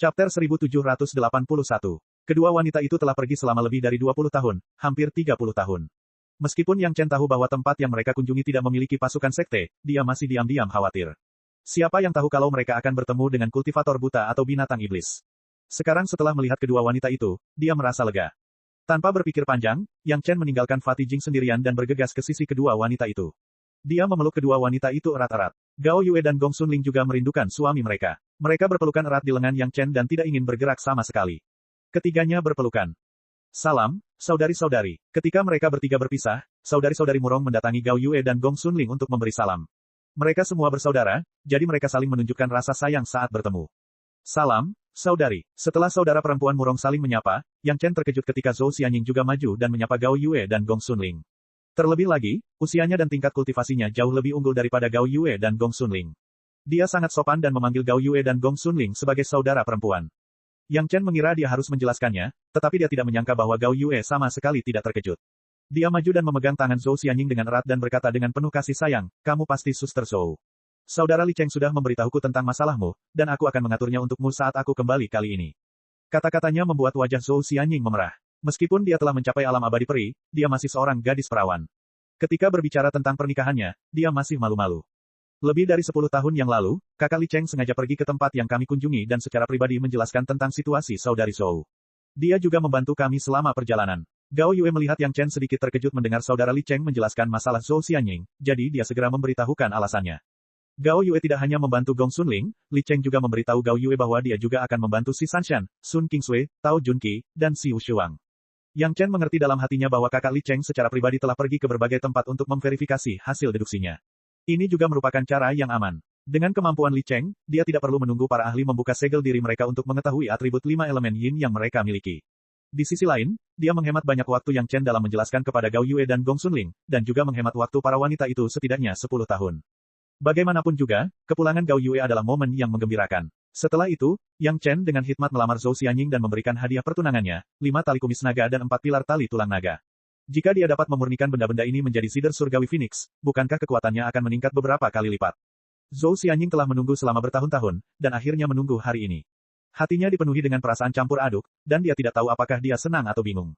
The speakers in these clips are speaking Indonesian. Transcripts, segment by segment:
Chapter 1781. Kedua wanita itu telah pergi selama lebih dari 20 tahun, hampir 30 tahun. Meskipun Yang Chen tahu bahwa tempat yang mereka kunjungi tidak memiliki pasukan sekte, dia masih diam-diam khawatir. Siapa yang tahu kalau mereka akan bertemu dengan kultivator buta atau binatang iblis. Sekarang setelah melihat kedua wanita itu, dia merasa lega. Tanpa berpikir panjang, Yang Chen meninggalkan Fatih Jing sendirian dan bergegas ke sisi kedua wanita itu. Dia memeluk kedua wanita itu erat-erat. Gao Yue dan Gong Sunling juga merindukan suami mereka. Mereka berpelukan erat di lengan Yang Chen dan tidak ingin bergerak sama sekali. Ketiganya berpelukan. Salam, saudari-saudari. Ketika mereka bertiga berpisah, saudari-saudari Murong mendatangi Gao Yue dan Gong Sunling untuk memberi salam. Mereka semua bersaudara, jadi mereka saling menunjukkan rasa sayang saat bertemu. Salam, saudari. Setelah saudara perempuan Murong saling menyapa, Yang Chen terkejut ketika Zhou Xianying juga maju dan menyapa Gao Yue dan Gong Sunling. Terlebih lagi, usianya dan tingkat kultivasinya jauh lebih unggul daripada Gao Yue dan Gong Sunling. Dia sangat sopan dan memanggil Gao Yue dan Gong Sunling sebagai saudara perempuan. Yang Chen mengira dia harus menjelaskannya, tetapi dia tidak menyangka bahwa Gao Yue sama sekali tidak terkejut. Dia maju dan memegang tangan Zhou Xianying dengan erat dan berkata dengan penuh kasih sayang, kamu pasti Suster Zhou. Saudara Li Cheng sudah memberitahuku tentang masalahmu, dan aku akan mengaturnya untukmu saat aku kembali kali ini. Kata-katanya membuat wajah Zhou Xianying memerah. Meskipun dia telah mencapai alam abadi peri, dia masih seorang gadis perawan. Ketika berbicara tentang pernikahannya, dia masih malu-malu. Lebih dari 10 tahun yang lalu, kakak Li Cheng sengaja pergi ke tempat yang kami kunjungi dan secara pribadi menjelaskan tentang situasi saudari Zhou. Dia juga membantu kami selama perjalanan. Gao Yue melihat Yang Chen sedikit terkejut mendengar saudara Li Cheng menjelaskan masalah Zhou Xianying, jadi dia segera memberitahukan alasannya. Gao Yue tidak hanya membantu Gong Sunling, Li Cheng juga memberitahu Gao Yue bahwa dia juga akan membantu Si Sanshan, Sun Qingsui, Tao Junqi, dan Si Wushuang. Yang Chen mengerti dalam hatinya bahwa kakak Li Cheng secara pribadi telah pergi ke berbagai tempat untuk memverifikasi hasil deduksinya. Ini juga merupakan cara yang aman. Dengan kemampuan Li Cheng, dia tidak perlu menunggu para ahli membuka segel diri mereka untuk mengetahui atribut 5 elemen yin yang mereka miliki. Di sisi lain, dia menghemat banyak waktu Yang Chen dalam menjelaskan kepada Gao Yue dan Gong Sunling, dan juga menghemat waktu para wanita itu setidaknya 10 tahun. Bagaimanapun juga, kepulangan Gao Yue adalah momen yang menggembirakan. Setelah itu, Yang Chen dengan hikmat melamar Zhou Xianying dan memberikan hadiah pertunangannya, 5 tali kumis naga dan 4 pilar tali tulang naga. Jika dia dapat memurnikan benda-benda ini menjadi sider surgawi Phoenix, bukankah kekuatannya akan meningkat beberapa kali lipat? Zhou Xianying telah menunggu selama bertahun-tahun, dan akhirnya menunggu hari ini. Hatinya dipenuhi dengan perasaan campur aduk, dan dia tidak tahu apakah dia senang atau bingung.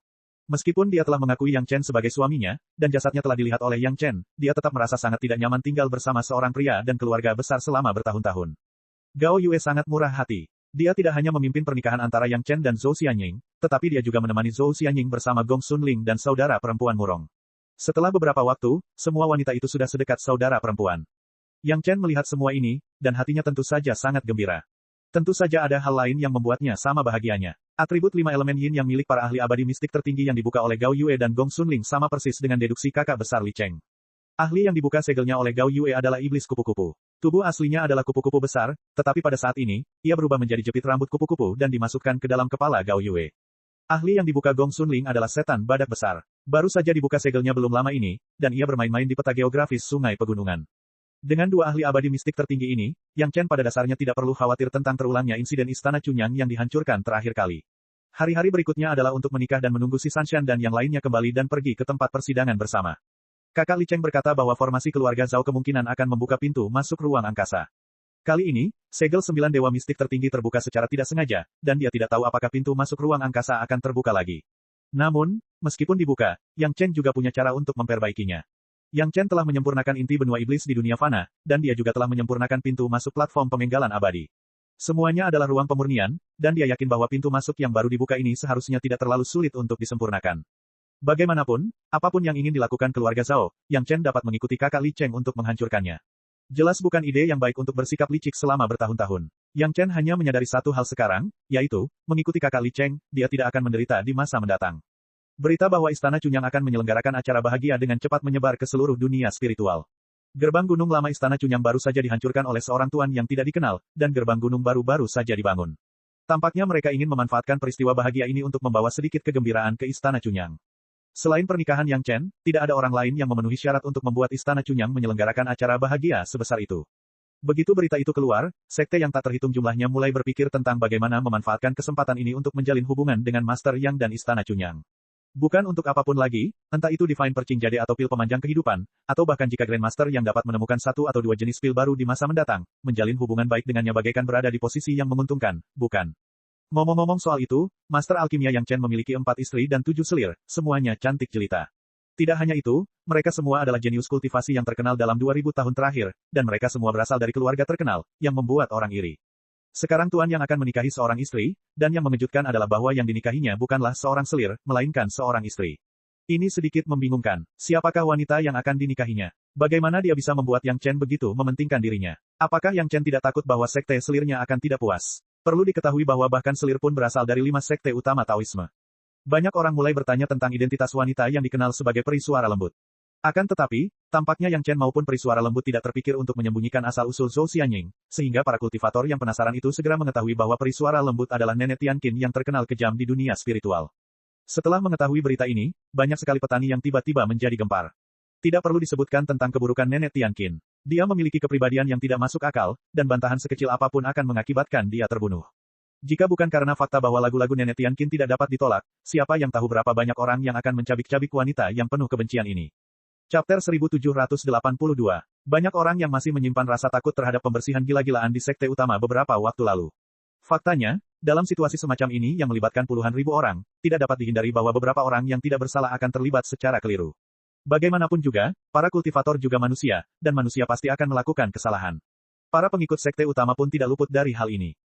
Meskipun dia telah mengakui Yang Chen sebagai suaminya, dan jasadnya telah dilihat oleh Yang Chen, dia tetap merasa sangat tidak nyaman tinggal bersama seorang pria dan keluarga besar selama bertahun-tahun. Gao Yue sangat murah hati. Dia tidak hanya memimpin pernikahan antara Yang Chen dan Zhou Xianying, tetapi dia juga menemani Zhou Xianying bersama Gong Sunling dan saudara perempuan Murong. Setelah beberapa waktu, semua wanita itu sudah sedekat saudara perempuan. Yang Chen melihat semua ini, dan hatinya tentu saja sangat gembira. Tentu saja ada hal lain yang membuatnya sama bahagianya. Atribut 5 elemen yin yang milik para ahli abadi mistik tertinggi yang dibuka oleh Gao Yue dan Gong Sunling sama persis dengan deduksi kakak besar Li Cheng. Ahli yang dibuka segelnya oleh Gao Yue adalah iblis kupu-kupu. Tubuh aslinya adalah kupu-kupu besar, tetapi pada saat ini, ia berubah menjadi jepit rambut kupu-kupu dan dimasukkan ke dalam kepala Gao Yue. Ahli yang dibuka Gong Sunling adalah setan badak besar. Baru saja dibuka segelnya belum lama ini, dan ia bermain-main di peta geografis sungai pegunungan. Dengan 2 ahli abadi mistik tertinggi ini, Yang Chen pada dasarnya tidak perlu khawatir tentang terulangnya insiden Istana Chunyang yang dihancurkan terakhir kali. Hari-hari berikutnya adalah untuk menikah dan menunggu Si Sanshan dan yang lainnya kembali dan pergi ke tempat persidangan bersama. Kakak Li Cheng berkata bahwa formasi keluarga Zhao kemungkinan akan membuka pintu masuk ruang angkasa. Kali ini, segel 9 dewa mistik tertinggi terbuka secara tidak sengaja, dan dia tidak tahu apakah pintu masuk ruang angkasa akan terbuka lagi. Namun, meskipun dibuka, Yang Chen juga punya cara untuk memperbaikinya. Yang Chen telah menyempurnakan inti benua iblis di dunia fana, dan dia juga telah menyempurnakan pintu masuk platform pemenggalan abadi. Semuanya adalah ruang pemurnian, dan dia yakin bahwa pintu masuk yang baru dibuka ini seharusnya tidak terlalu sulit untuk disempurnakan. Bagaimanapun, apapun yang ingin dilakukan keluarga Zhao, Yang Chen dapat mengikuti kakak Li Cheng untuk menghancurkannya. Jelas bukan ide yang baik untuk bersikap licik selama bertahun-tahun. Yang Chen hanya menyadari satu hal sekarang, yaitu, mengikuti kakak Li Cheng, dia tidak akan menderita di masa mendatang. Berita bahwa Istana Chunyang akan menyelenggarakan acara bahagia dengan cepat menyebar ke seluruh dunia spiritual. Gerbang gunung lama Istana Chunyang baru saja dihancurkan oleh seorang tuan yang tidak dikenal, dan gerbang gunung baru saja dibangun. Tampaknya mereka ingin memanfaatkan peristiwa bahagia ini untuk membawa sedikit kegembiraan ke Istana Chunyang. Selain pernikahan Yang Chen, tidak ada orang lain yang memenuhi syarat untuk membuat Istana Chunyang menyelenggarakan acara bahagia sebesar itu. Begitu berita itu keluar, sekte yang tak terhitung jumlahnya mulai berpikir tentang bagaimana memanfaatkan kesempatan ini untuk menjalin hubungan dengan Master Yang dan Istana Chunyang. Bukan untuk apapun lagi, entah itu Divine Perching Jade atau pil pemanjang kehidupan, atau bahkan jika Grandmaster yang dapat menemukan 1 atau 2 jenis pil baru di masa mendatang, menjalin hubungan baik dengannya bagaikan berada di posisi yang menguntungkan, bukan? Ngomong-ngomong soal itu, Master Alkimia Yang Chen memiliki 4 istri dan 7 selir, semuanya cantik jelita. Tidak hanya itu, mereka semua adalah jenius kultivasi yang terkenal dalam 2000 tahun terakhir, dan mereka semua berasal dari keluarga terkenal, yang membuat orang iri. Sekarang Tuan yang akan menikahi seorang istri, dan yang mengejutkan adalah bahwa yang dinikahinya bukanlah seorang selir, melainkan seorang istri. Ini sedikit membingungkan. Siapakah wanita yang akan dinikahinya? Bagaimana dia bisa membuat Yang Chen begitu mementingkan dirinya? Apakah Yang Chen tidak takut bahwa sekte selirnya akan tidak puas? Perlu diketahui bahwa bahkan selir pun berasal dari 5 sekte utama Taoisme. Banyak orang mulai bertanya tentang identitas wanita yang dikenal sebagai peri suara lembut. Akan tetapi, tampaknya Yang Chen maupun peri suara lembut tidak terpikir untuk menyembunyikan asal-usul Zhou Xianying, sehingga para kultivator yang penasaran itu segera mengetahui bahwa peri suara lembut adalah nenek Tianqin yang terkenal kejam di dunia spiritual. Setelah mengetahui berita ini, banyak sekali petani yang tiba-tiba menjadi gempar. Tidak perlu disebutkan tentang keburukan nenek Tianqin. Dia memiliki kepribadian yang tidak masuk akal, dan bantahan sekecil apapun akan mengakibatkan dia terbunuh. Jika bukan karena fakta bahwa lagu-lagu nenek Tianqin tidak dapat ditolak, siapa yang tahu berapa banyak orang yang akan mencabik-cabik wanita yang penuh kebencian ini. Chapter 1782. Banyak orang yang masih menyimpan rasa takut terhadap pembersihan gila-gilaan di sekte utama beberapa waktu lalu. Faktanya, dalam situasi semacam ini yang melibatkan puluhan ribu orang, tidak dapat dihindari bahwa beberapa orang yang tidak bersalah akan terlibat secara keliru. Bagaimanapun juga, para kultivator juga manusia, dan manusia pasti akan melakukan kesalahan. Para pengikut sekte utama pun tidak luput dari hal ini.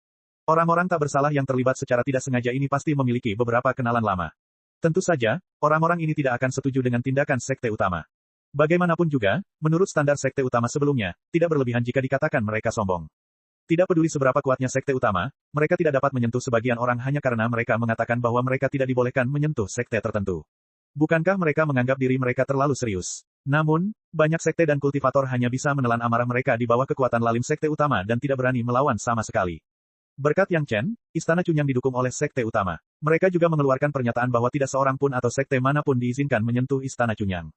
Orang-orang tak bersalah yang terlibat secara tidak sengaja ini pasti memiliki beberapa kenalan lama. Tentu saja, orang-orang ini tidak akan setuju dengan tindakan sekte utama. Bagaimanapun juga, menurut standar sekte utama sebelumnya, tidak berlebihan jika dikatakan mereka sombong. Tidak peduli seberapa kuatnya sekte utama, mereka tidak dapat menyentuh sebagian orang hanya karena mereka mengatakan bahwa mereka tidak dibolehkan menyentuh sekte tertentu. Bukankah mereka menganggap diri mereka terlalu serius? Namun, banyak sekte dan kultivator hanya bisa menelan amarah mereka di bawah kekuatan lalim sekte utama dan tidak berani melawan sama sekali. Berkat Yang Chen, Istana Cunyang didukung oleh sekte utama. Mereka juga mengeluarkan pernyataan bahwa tidak seorang pun atau sekte manapun diizinkan menyentuh Istana Cunyang.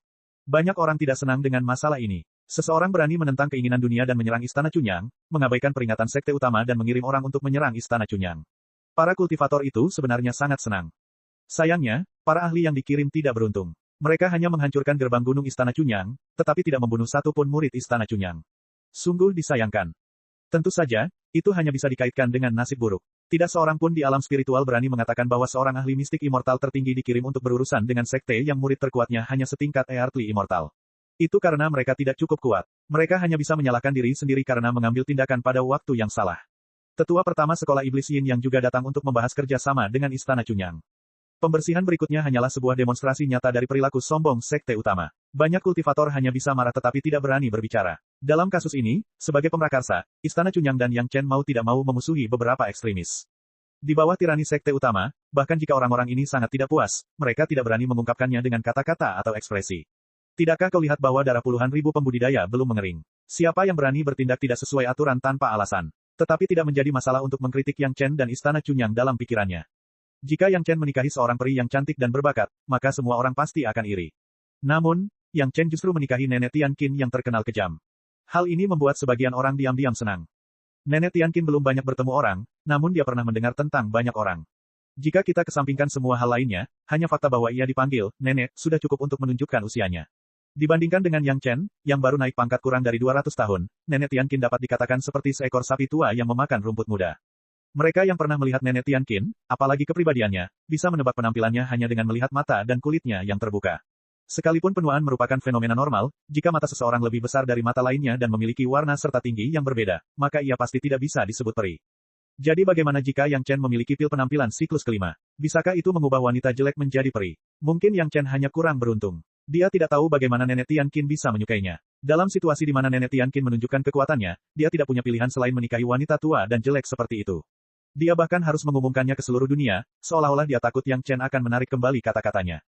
Banyak orang tidak senang dengan masalah ini. Seseorang berani menentang keinginan dunia dan menyerang Istana Cunyang, mengabaikan peringatan sekte utama dan mengirim orang untuk menyerang Istana Cunyang. Para kultivator itu sebenarnya sangat senang. Sayangnya, para ahli yang dikirim tidak beruntung. Mereka hanya menghancurkan gerbang gunung Istana Cunyang, tetapi tidak membunuh satu pun murid Istana Cunyang. Sungguh disayangkan. Tentu saja, itu hanya bisa dikaitkan dengan nasib buruk. Tidak seorang pun di alam spiritual berani mengatakan bahwa seorang ahli mistik immortal tertinggi dikirim untuk berurusan dengan sekte yang murid terkuatnya hanya setingkat Earthly Immortal. Itu karena mereka tidak cukup kuat. Mereka hanya bisa menyalahkan diri sendiri karena mengambil tindakan pada waktu yang salah. Tetua pertama sekolah iblis Yin yang juga datang untuk membahas kerja sama dengan Istana Cunyang. Pembersihan berikutnya hanyalah sebuah demonstrasi nyata dari perilaku sombong sekte utama. Banyak kultivator hanya bisa marah tetapi tidak berani berbicara. Dalam kasus ini, sebagai pemrakarsa, Istana Cunyang dan Yang Chen mau tidak mau memusuhi beberapa ekstremis. Di bawah tirani sekte utama, bahkan jika orang-orang ini sangat tidak puas, mereka tidak berani mengungkapkannya dengan kata-kata atau ekspresi. Tidakkah kau lihat bahwa darah puluhan ribu pembudidaya belum mengering? Siapa yang berani bertindak tidak sesuai aturan tanpa alasan? Tetapi tidak menjadi masalah untuk mengkritik Yang Chen dan Istana Cunyang dalam pikirannya. Jika Yang Chen menikahi seorang peri yang cantik dan berbakat, maka semua orang pasti akan iri. Namun, Yang Chen justru menikahi nenek Tianqin yang terkenal kejam. Hal ini membuat sebagian orang diam-diam senang. Nenek Tianqin belum banyak bertemu orang, namun dia pernah mendengar tentang banyak orang. Jika kita kesampingkan semua hal lainnya, hanya fakta bahwa ia dipanggil, nenek, sudah cukup untuk menunjukkan usianya. Dibandingkan dengan Yang Chen, yang baru naik pangkat kurang dari 200 tahun, nenek Tianqin dapat dikatakan seperti seekor sapi tua yang memakan rumput muda. Mereka yang pernah melihat nenek Tianqin, apalagi kepribadiannya, bisa menebak penampilannya hanya dengan melihat mata dan kulitnya yang terbuka. Sekalipun penuaan merupakan fenomena normal, jika mata seseorang lebih besar dari mata lainnya dan memiliki warna serta tinggi yang berbeda, maka ia pasti tidak bisa disebut peri. Jadi bagaimana jika Yang Chen memiliki pil penampilan siklus kelima? Bisakah itu mengubah wanita jelek menjadi peri? Mungkin Yang Chen hanya kurang beruntung. Dia tidak tahu bagaimana nenek Tianqin bisa menyukainya. Dalam situasi di mana nenek Tianqin menunjukkan kekuatannya, dia tidak punya pilihan selain menikahi wanita tua dan jelek seperti itu. Dia bahkan harus mengumumkannya ke seluruh dunia, seolah-olah dia takut Yang Chen akan menarik kembali kata-katanya.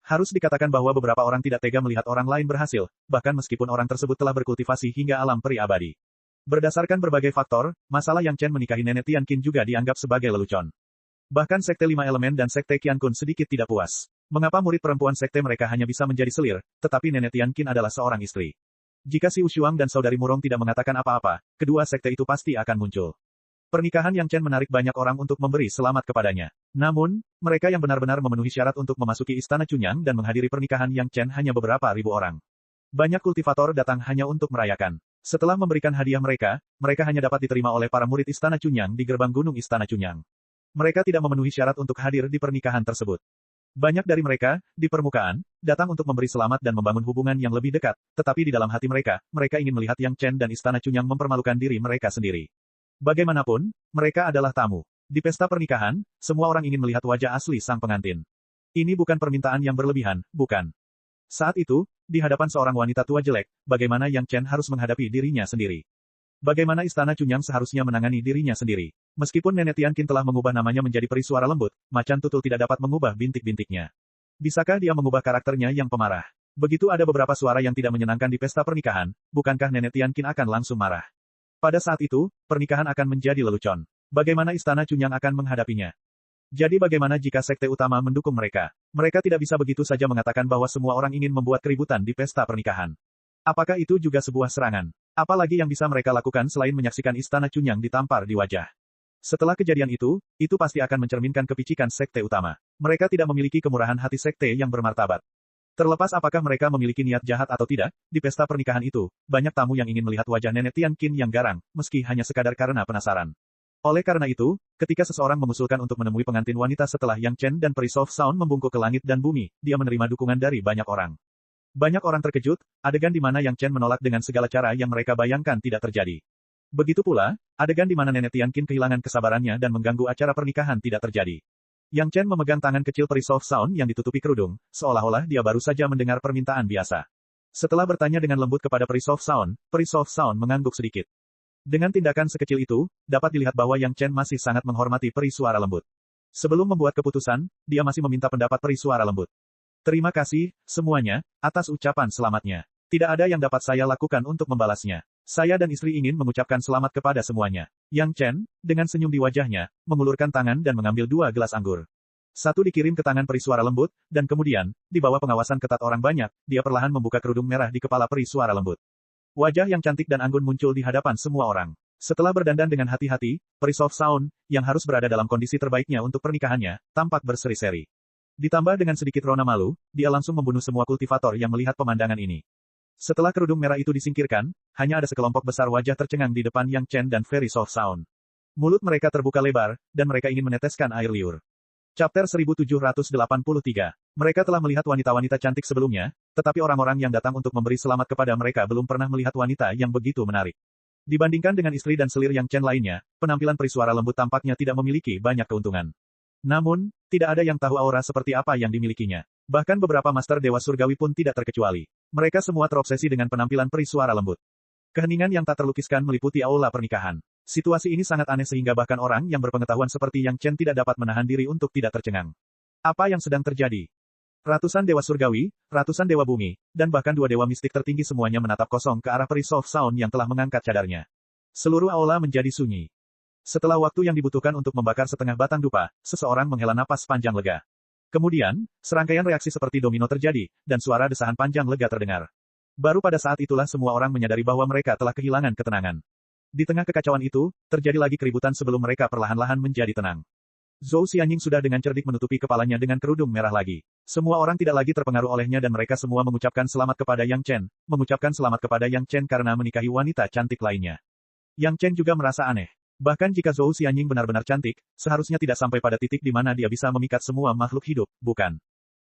Harus dikatakan bahwa beberapa orang tidak tega melihat orang lain berhasil, bahkan meskipun orang tersebut telah berkultivasi hingga alam peri abadi. Berdasarkan berbagai faktor, masalah Yang Chen menikahi nenek Tianqin juga dianggap sebagai lelucon. Bahkan sekte lima elemen dan sekte Qiankun sedikit tidak puas. Mengapa murid perempuan sekte mereka hanya bisa menjadi selir, tetapi nenek Tianqin adalah seorang istri? Jika si Wushuang dan saudari Murong tidak mengatakan apa-apa, kedua sekte itu pasti akan muncul. Pernikahan Yang Chen menarik banyak orang untuk memberi selamat kepadanya. Namun, mereka yang benar-benar memenuhi syarat untuk memasuki Istana Cunyang dan menghadiri pernikahan Yang Chen hanya beberapa ribu orang. Banyak kultivator datang hanya untuk merayakan. Setelah memberikan hadiah mereka hanya dapat diterima oleh para murid Istana Cunyang di gerbang gunung Istana Cunyang. Mereka tidak memenuhi syarat untuk hadir di pernikahan tersebut. Banyak dari mereka, di permukaan, datang untuk memberi selamat dan membangun hubungan yang lebih dekat, tetapi di dalam hati mereka, mereka ingin melihat Yang Chen dan Istana Cunyang mempermalukan diri mereka sendiri. Bagaimanapun, mereka adalah tamu. Di pesta pernikahan, semua orang ingin melihat wajah asli sang pengantin. Ini bukan permintaan yang berlebihan, bukan? Saat itu, di hadapan seorang wanita tua jelek, bagaimana Yang Chen harus menghadapi dirinya sendiri? Bagaimana Istana Cunyang seharusnya menangani dirinya sendiri? Meskipun Nenek Tianqin telah mengubah namanya menjadi peri suara lembut, Macan Tutul tidak dapat mengubah bintik-bintiknya. Bisakah dia mengubah karakternya yang pemarah? Begitu ada beberapa suara yang tidak menyenangkan di pesta pernikahan, bukankah Nenek Tianqin akan langsung marah? Pada saat itu, pernikahan akan menjadi lelucon. Bagaimana Istana Cunyang akan menghadapinya? Jadi bagaimana jika sekte utama mendukung mereka? Mereka tidak bisa begitu saja mengatakan bahwa semua orang ingin membuat keributan di pesta pernikahan. Apakah itu juga sebuah serangan? Apalagi yang bisa mereka lakukan selain menyaksikan Istana Cunyang ditampar di wajah? Setelah kejadian itu pasti akan mencerminkan kepicikan sekte utama. Mereka tidak memiliki kemurahan hati sekte yang bermartabat. Terlepas apakah mereka memiliki niat jahat atau tidak, di pesta pernikahan itu, banyak tamu yang ingin melihat wajah Nenek Tianqin yang garang, meski hanya sekadar karena penasaran. Oleh karena itu, ketika seseorang mengusulkan untuk menemui pengantin wanita setelah Yang Chen dan peri Soft Sound membungkuk ke langit dan bumi, dia menerima dukungan dari banyak orang. Banyak orang terkejut, adegan di mana Yang Chen menolak dengan segala cara yang mereka bayangkan tidak terjadi. Begitu pula, adegan di mana Nenek Tianqin kehilangan kesabarannya dan mengganggu acara pernikahan tidak terjadi. Yang Chen memegang tangan kecil peri Soft Sound yang ditutupi kerudung, seolah-olah dia baru saja mendengar permintaan biasa. Setelah bertanya dengan lembut kepada peri Soft Sound mengangguk sedikit. Dengan tindakan sekecil itu, dapat dilihat bahwa Yang Chen masih sangat menghormati peri suara lembut. Sebelum membuat keputusan, dia masih meminta pendapat peri suara lembut. Terima kasih, semuanya, atas ucapan selamatnya. Tidak ada yang dapat saya lakukan untuk membalasnya. Saya dan istri ingin mengucapkan selamat kepada semuanya. Yang Chen, dengan senyum di wajahnya, mengulurkan tangan dan mengambil 2 gelas anggur. Satu dikirim ke tangan peri suara lembut, dan kemudian, di bawah pengawasan ketat orang banyak, dia perlahan membuka kerudung merah di kepala peri suara lembut. Wajah yang cantik dan anggun muncul di hadapan semua orang. Setelah berdandan dengan hati-hati, peri Soft Sound, yang harus berada dalam kondisi terbaiknya untuk pernikahannya, tampak berseri-seri. Ditambah dengan sedikit rona malu, dia langsung membunuh semua kultivator yang melihat pemandangan ini. Setelah kerudung merah itu disingkirkan, hanya ada sekelompok besar wajah tercengang di depan Yang Chen dan Very Soft Sound. Mulut mereka terbuka lebar, dan mereka ingin meneteskan air liur. Chapter 1783. Mereka telah melihat wanita-wanita cantik sebelumnya, tetapi orang-orang yang datang untuk memberi selamat kepada mereka belum pernah melihat wanita yang begitu menarik. Dibandingkan dengan istri dan selir Yang Chen lainnya, penampilan peri suara lembut tampaknya tidak memiliki banyak keuntungan. Namun, tidak ada yang tahu aura seperti apa yang dimilikinya. Bahkan beberapa master dewa surgawi pun tidak terkecuali. Mereka semua terobsesi dengan penampilan peri suara lembut. Keheningan yang tak terlukiskan meliputi aula pernikahan. Situasi ini sangat aneh sehingga bahkan orang yang berpengetahuan seperti Yang Chen tidak dapat menahan diri untuk tidak tercengang. Apa yang sedang terjadi? Ratusan dewa surgawi, ratusan dewa bumi, dan bahkan 2 dewa mistik tertinggi semuanya menatap kosong ke arah peri Soft Sound yang telah mengangkat cadarnya. Seluruh aula menjadi sunyi. Setelah waktu yang dibutuhkan untuk membakar setengah batang dupa, seseorang menghela napas panjang lega. Kemudian, serangkaian reaksi seperti domino terjadi, dan suara desahan panjang lega terdengar. Baru pada saat itulah semua orang menyadari bahwa mereka telah kehilangan ketenangan. Di tengah kekacauan itu, terjadi lagi keributan sebelum mereka perlahan-lahan menjadi tenang. Zhou Xianying sudah dengan cerdik menutupi kepalanya dengan kerudung merah lagi. Semua orang tidak lagi terpengaruh olehnya dan mereka semua mengucapkan selamat kepada Yang Chen, mengucapkan selamat kepada Yang Chen karena menikahi wanita cantik lainnya. Yang Chen juga merasa aneh. Bahkan jika Zhou Xianying benar-benar cantik, seharusnya tidak sampai pada titik di mana dia bisa memikat semua makhluk hidup, bukan?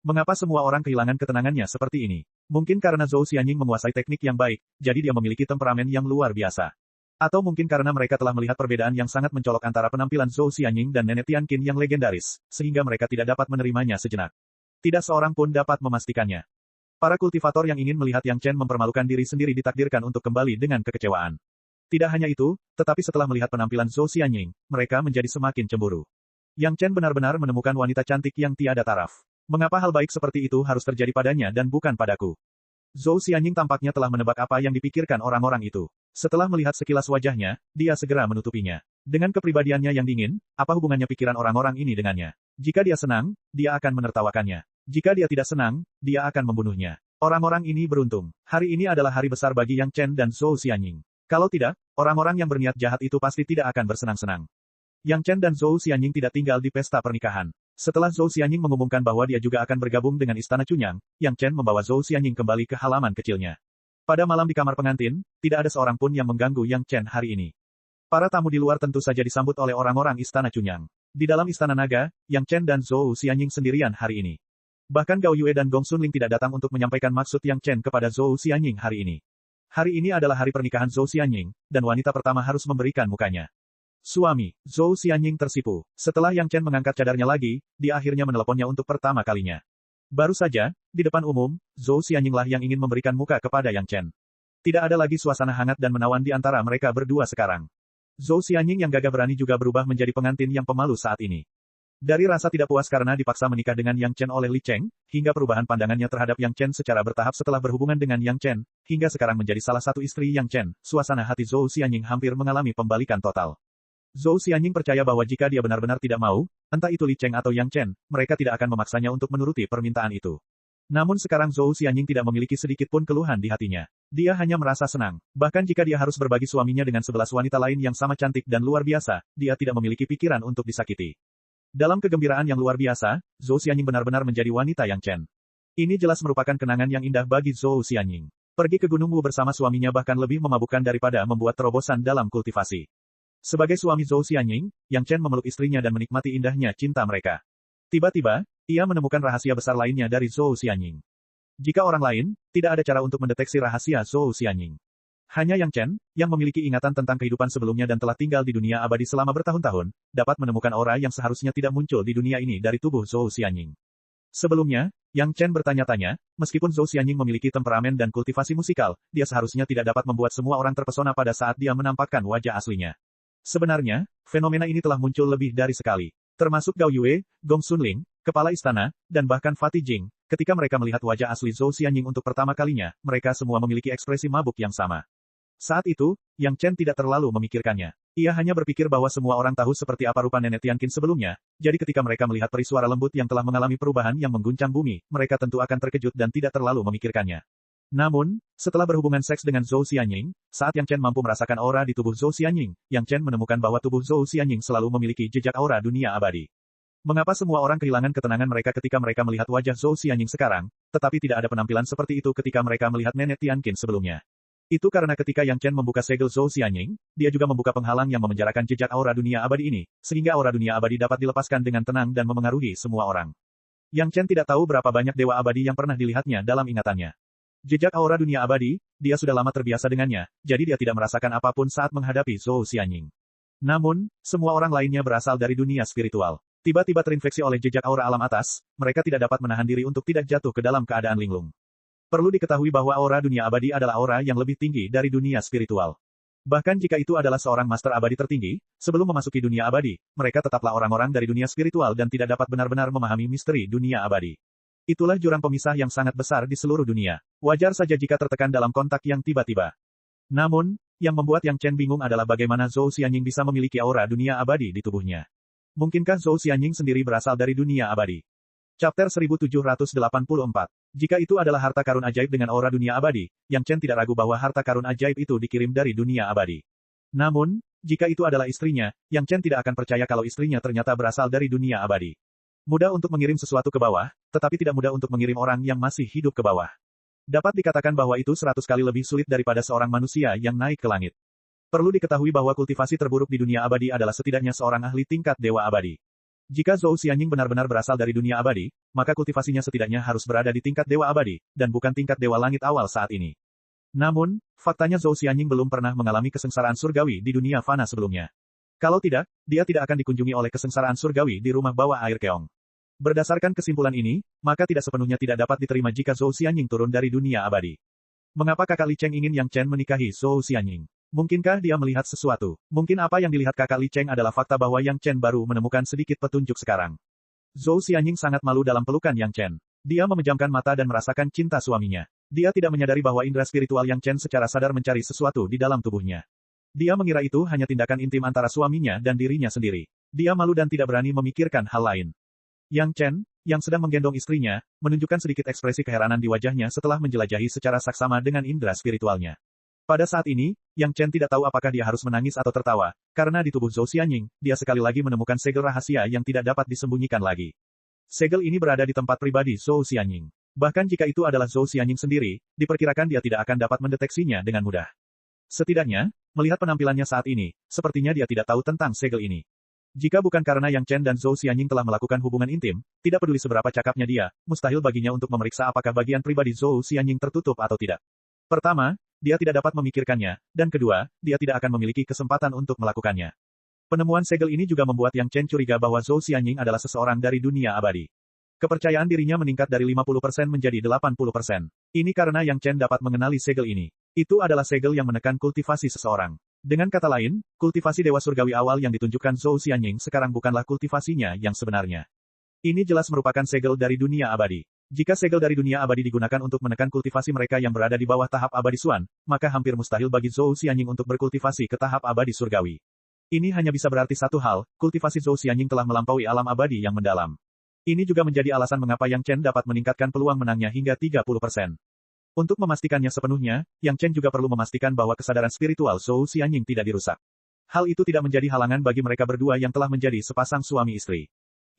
Mengapa semua orang kehilangan ketenangannya seperti ini? Mungkin karena Zhou Xianying menguasai teknik yang baik, jadi dia memiliki temperamen yang luar biasa. Atau mungkin karena mereka telah melihat perbedaan yang sangat mencolok antara penampilan Zhou Xianying dan Nenek Tianqin yang legendaris, sehingga mereka tidak dapat menerimanya sejenak. Tidak seorang pun dapat memastikannya. Para kultivator yang ingin melihat Yang Chen mempermalukan diri sendiri ditakdirkan untuk kembali dengan kekecewaan. Tidak hanya itu, tetapi setelah melihat penampilan Zhou Xianying, mereka menjadi semakin cemburu. Yang Chen benar-benar menemukan wanita cantik yang tiada taraf. Mengapa hal baik seperti itu harus terjadi padanya dan bukan padaku? Zhou Xianying tampaknya telah menebak apa yang dipikirkan orang-orang itu. Setelah melihat sekilas wajahnya, dia segera menutupinya. Dengan kepribadiannya yang dingin, apa hubungannya pikiran orang-orang ini dengannya? Jika dia senang, dia akan menertawakannya. Jika dia tidak senang, dia akan membunuhnya. Orang-orang ini beruntung. Hari ini adalah hari besar bagi Yang Chen dan Zhou Xianying. Kalau tidak, orang-orang yang berniat jahat itu pasti tidak akan bersenang-senang. Yang Chen dan Zhou Xianying tidak tinggal di pesta pernikahan. Setelah Zhou Xianying mengumumkan bahwa dia juga akan bergabung dengan Istana Cunyang, Yang Chen membawa Zhou Xianying kembali ke halaman kecilnya. Pada malam di kamar pengantin, tidak ada seorang pun yang mengganggu Yang Chen hari ini. Para tamu di luar tentu saja disambut oleh orang-orang Istana Cunyang. Di dalam Istana Naga, Yang Chen dan Zhou Xianying sendirian hari ini. Bahkan Gao Yue dan Gong Xunling tidak datang untuk menyampaikan maksud Yang Chen kepada Zhou Xianying hari ini. Hari ini adalah hari pernikahan Zhou Xianying, dan wanita pertama harus memberikan mukanya. Suami, Zhou Xianying tersipu. Setelah Yang Chen mengangkat cadarnya lagi, dia akhirnya meneleponnya untuk pertama kalinya. Baru saja, di depan umum, Zhou Xianying lah yang ingin memberikan muka kepada Yang Chen. Tidak ada lagi suasana hangat dan menawan di antara mereka berdua sekarang. Zhou Xianying yang gagah berani juga berubah menjadi pengantin yang pemalu saat ini. Dari rasa tidak puas karena dipaksa menikah dengan Yang Chen oleh Li Cheng, hingga perubahan pandangannya terhadap Yang Chen secara bertahap setelah berhubungan dengan Yang Chen, hingga sekarang menjadi salah satu istri Yang Chen, suasana hati Zhou Xianying hampir mengalami pembalikan total. Zhou Xianying percaya bahwa jika dia benar-benar tidak mau, entah itu Li Cheng atau Yang Chen, mereka tidak akan memaksanya untuk menuruti permintaan itu. Namun sekarang Zhou Xianying tidak memiliki sedikit pun keluhan di hatinya. Dia hanya merasa senang. Bahkan jika dia harus berbagi suaminya dengan 11 wanita lain yang sama cantik dan luar biasa, dia tidak memiliki pikiran untuk disakiti. Dalam kegembiraan yang luar biasa, Zhou Xianying benar-benar menjadi wanita Yang Chen. Ini jelas merupakan kenangan yang indah bagi Zhou Xianying. Pergi ke Gunung Wu bersama suaminya bahkan lebih memabukkan daripada membuat terobosan dalam kultivasi. Sebagai suami Zhou Xianying, Yang Chen memeluk istrinya dan menikmati indahnya cinta mereka. Tiba-tiba, ia menemukan rahasia besar lainnya dari Zhou Xianying. Jika orang lain, tidak ada cara untuk mendeteksi rahasia Zhou Xianying. Hanya Yang Chen, yang memiliki ingatan tentang kehidupan sebelumnya dan telah tinggal di dunia abadi selama bertahun-tahun, dapat menemukan aura yang seharusnya tidak muncul di dunia ini dari tubuh Zhou Xianying. Sebelumnya, Yang Chen bertanya-tanya, meskipun Zhou Xianying memiliki temperamen dan kultivasi musikal, dia seharusnya tidak dapat membuat semua orang terpesona pada saat dia menampakkan wajah aslinya. Sebenarnya, fenomena ini telah muncul lebih dari sekali. Termasuk Gao Yue, Gong Xunling, Kepala Istana, dan bahkan Fatih Jing. Ketika mereka melihat wajah asli Zhou Xianying untuk pertama kalinya, mereka semua memiliki ekspresi mabuk yang sama. Saat itu, Yang Chen tidak terlalu memikirkannya. Ia hanya berpikir bahwa semua orang tahu seperti apa rupa nenek Tianqin sebelumnya, jadi ketika mereka melihat peri suara lembut yang telah mengalami perubahan yang mengguncang bumi, mereka tentu akan terkejut dan tidak terlalu memikirkannya. Namun, setelah berhubungan seks dengan Zhou Xianying, saat Yang Chen mampu merasakan aura di tubuh Zhou Xianying, Yang Chen menemukan bahwa tubuh Zhou Xianying selalu memiliki jejak aura dunia abadi. Mengapa semua orang kehilangan ketenangan mereka ketika mereka melihat wajah Zhou Xianying sekarang, tetapi tidak ada penampilan seperti itu ketika mereka melihat nenek Tianqin sebelumnya? Itu karena ketika Yang Chen membuka segel Zhou Xianying, dia juga membuka penghalang yang memenjarakan jejak aura dunia abadi ini, sehingga aura dunia abadi dapat dilepaskan dengan tenang dan memengaruhi semua orang. Yang Chen tidak tahu berapa banyak dewa abadi yang pernah dilihatnya dalam ingatannya. Jejak aura dunia abadi, dia sudah lama terbiasa dengannya, jadi dia tidak merasakan apapun saat menghadapi Zhou Xianying. Namun, semua orang lainnya berasal dari dunia spiritual. Tiba-tiba terinfeksi oleh jejak aura alam atas, mereka tidak dapat menahan diri untuk tidak jatuh ke dalam keadaan linglung. Perlu diketahui bahwa aura dunia abadi adalah aura yang lebih tinggi dari dunia spiritual. Bahkan jika itu adalah seorang master abadi tertinggi, sebelum memasuki dunia abadi, mereka tetaplah orang-orang dari dunia spiritual dan tidak dapat benar-benar memahami misteri dunia abadi. Itulah jurang pemisah yang sangat besar di seluruh dunia. Wajar saja jika tertekan dalam kontak yang tiba-tiba. Namun, yang membuat Yang Chen bingung adalah bagaimana Zhou Xianying bisa memiliki aura dunia abadi di tubuhnya. Mungkinkah Zhou Xianying sendiri berasal dari dunia abadi? Chapter 1784. Jika itu adalah harta karun ajaib dengan aura dunia abadi, Yang Chen tidak ragu bahwa harta karun ajaib itu dikirim dari dunia abadi. Namun, jika itu adalah istrinya, Yang Chen tidak akan percaya kalau istrinya ternyata berasal dari dunia abadi. Mudah untuk mengirim sesuatu ke bawah, tetapi tidak mudah untuk mengirim orang yang masih hidup ke bawah. Dapat dikatakan bahwa itu 100 kali lebih sulit daripada seorang manusia yang naik ke langit. Perlu diketahui bahwa kultivasi terburuk di dunia abadi adalah setidaknya seorang ahli tingkat dewa abadi. Jika Zhou Xianying benar-benar berasal dari dunia abadi, maka kultivasinya setidaknya harus berada di tingkat dewa abadi, dan bukan tingkat dewa langit awal saat ini. Namun, faktanya Zhou Xianying belum pernah mengalami kesengsaraan surgawi di dunia fana sebelumnya. Kalau tidak, dia tidak akan dikunjungi oleh kesengsaraan surgawi di rumah bawah air keong. Berdasarkan kesimpulan ini, maka tidak sepenuhnya tidak dapat diterima jika Zhou Xianying turun dari dunia abadi. Mengapa kakak Li Cheng ingin Yang Chen menikahi Zhou Xianying? Mungkinkah dia melihat sesuatu? Mungkin apa yang dilihat kakak Li Cheng adalah fakta bahwa Yang Chen baru menemukan sedikit petunjuk sekarang. Zhou Xianying sangat malu dalam pelukan Yang Chen. Dia memejamkan mata dan merasakan cinta suaminya. Dia tidak menyadari bahwa indera spiritual Yang Chen secara sadar mencari sesuatu di dalam tubuhnya. Dia mengira itu hanya tindakan intim antara suaminya dan dirinya sendiri. Dia malu dan tidak berani memikirkan hal lain. Yang Chen, yang sedang menggendong istrinya, menunjukkan sedikit ekspresi keheranan di wajahnya setelah menjelajahi secara saksama dengan indera spiritualnya. Pada saat ini, Yang Chen tidak tahu apakah dia harus menangis atau tertawa, karena di tubuh Zhou Xianying, dia sekali lagi menemukan segel rahasia yang tidak dapat disembunyikan lagi. Segel ini berada di tempat pribadi Zhou Xianying. Bahkan jika itu adalah Zhou Xianying sendiri, diperkirakan dia tidak akan dapat mendeteksinya dengan mudah. Setidaknya, melihat penampilannya saat ini, sepertinya dia tidak tahu tentang segel ini. Jika bukan karena Yang Chen dan Zhou Xianying telah melakukan hubungan intim, tidak peduli seberapa cakapnya dia, mustahil baginya untuk memeriksa apakah bagian pribadi Zhou Xianying tertutup atau tidak. Pertama, dia tidak dapat memikirkannya, dan kedua, dia tidak akan memiliki kesempatan untuk melakukannya. Penemuan segel ini juga membuat Yang Chen curiga bahwa Zhou Xianying adalah seseorang dari dunia abadi. Kepercayaan dirinya meningkat dari 50% menjadi 80%. Ini karena Yang Chen dapat mengenali segel ini. Itu adalah segel yang menekan kultivasi seseorang. Dengan kata lain, kultivasi Dewa Surgawi awal yang ditunjukkan Zhou Xianying sekarang bukanlah kultivasinya yang sebenarnya. Ini jelas merupakan segel dari dunia abadi. Jika segel dari dunia abadi digunakan untuk menekan kultivasi mereka yang berada di bawah tahap abadi Suan, maka hampir mustahil bagi Zhou Xianying untuk berkultivasi ke tahap abadi surgawi. Ini hanya bisa berarti satu hal, kultivasi Zhou Xianying telah melampaui alam abadi yang mendalam. Ini juga menjadi alasan mengapa Yang Chen dapat meningkatkan peluang menangnya hingga 30%. Untuk memastikannya sepenuhnya, Yang Chen juga perlu memastikan bahwa kesadaran spiritual Zhou Xianying tidak dirusak. Hal itu tidak menjadi halangan bagi mereka berdua yang telah menjadi sepasang suami istri.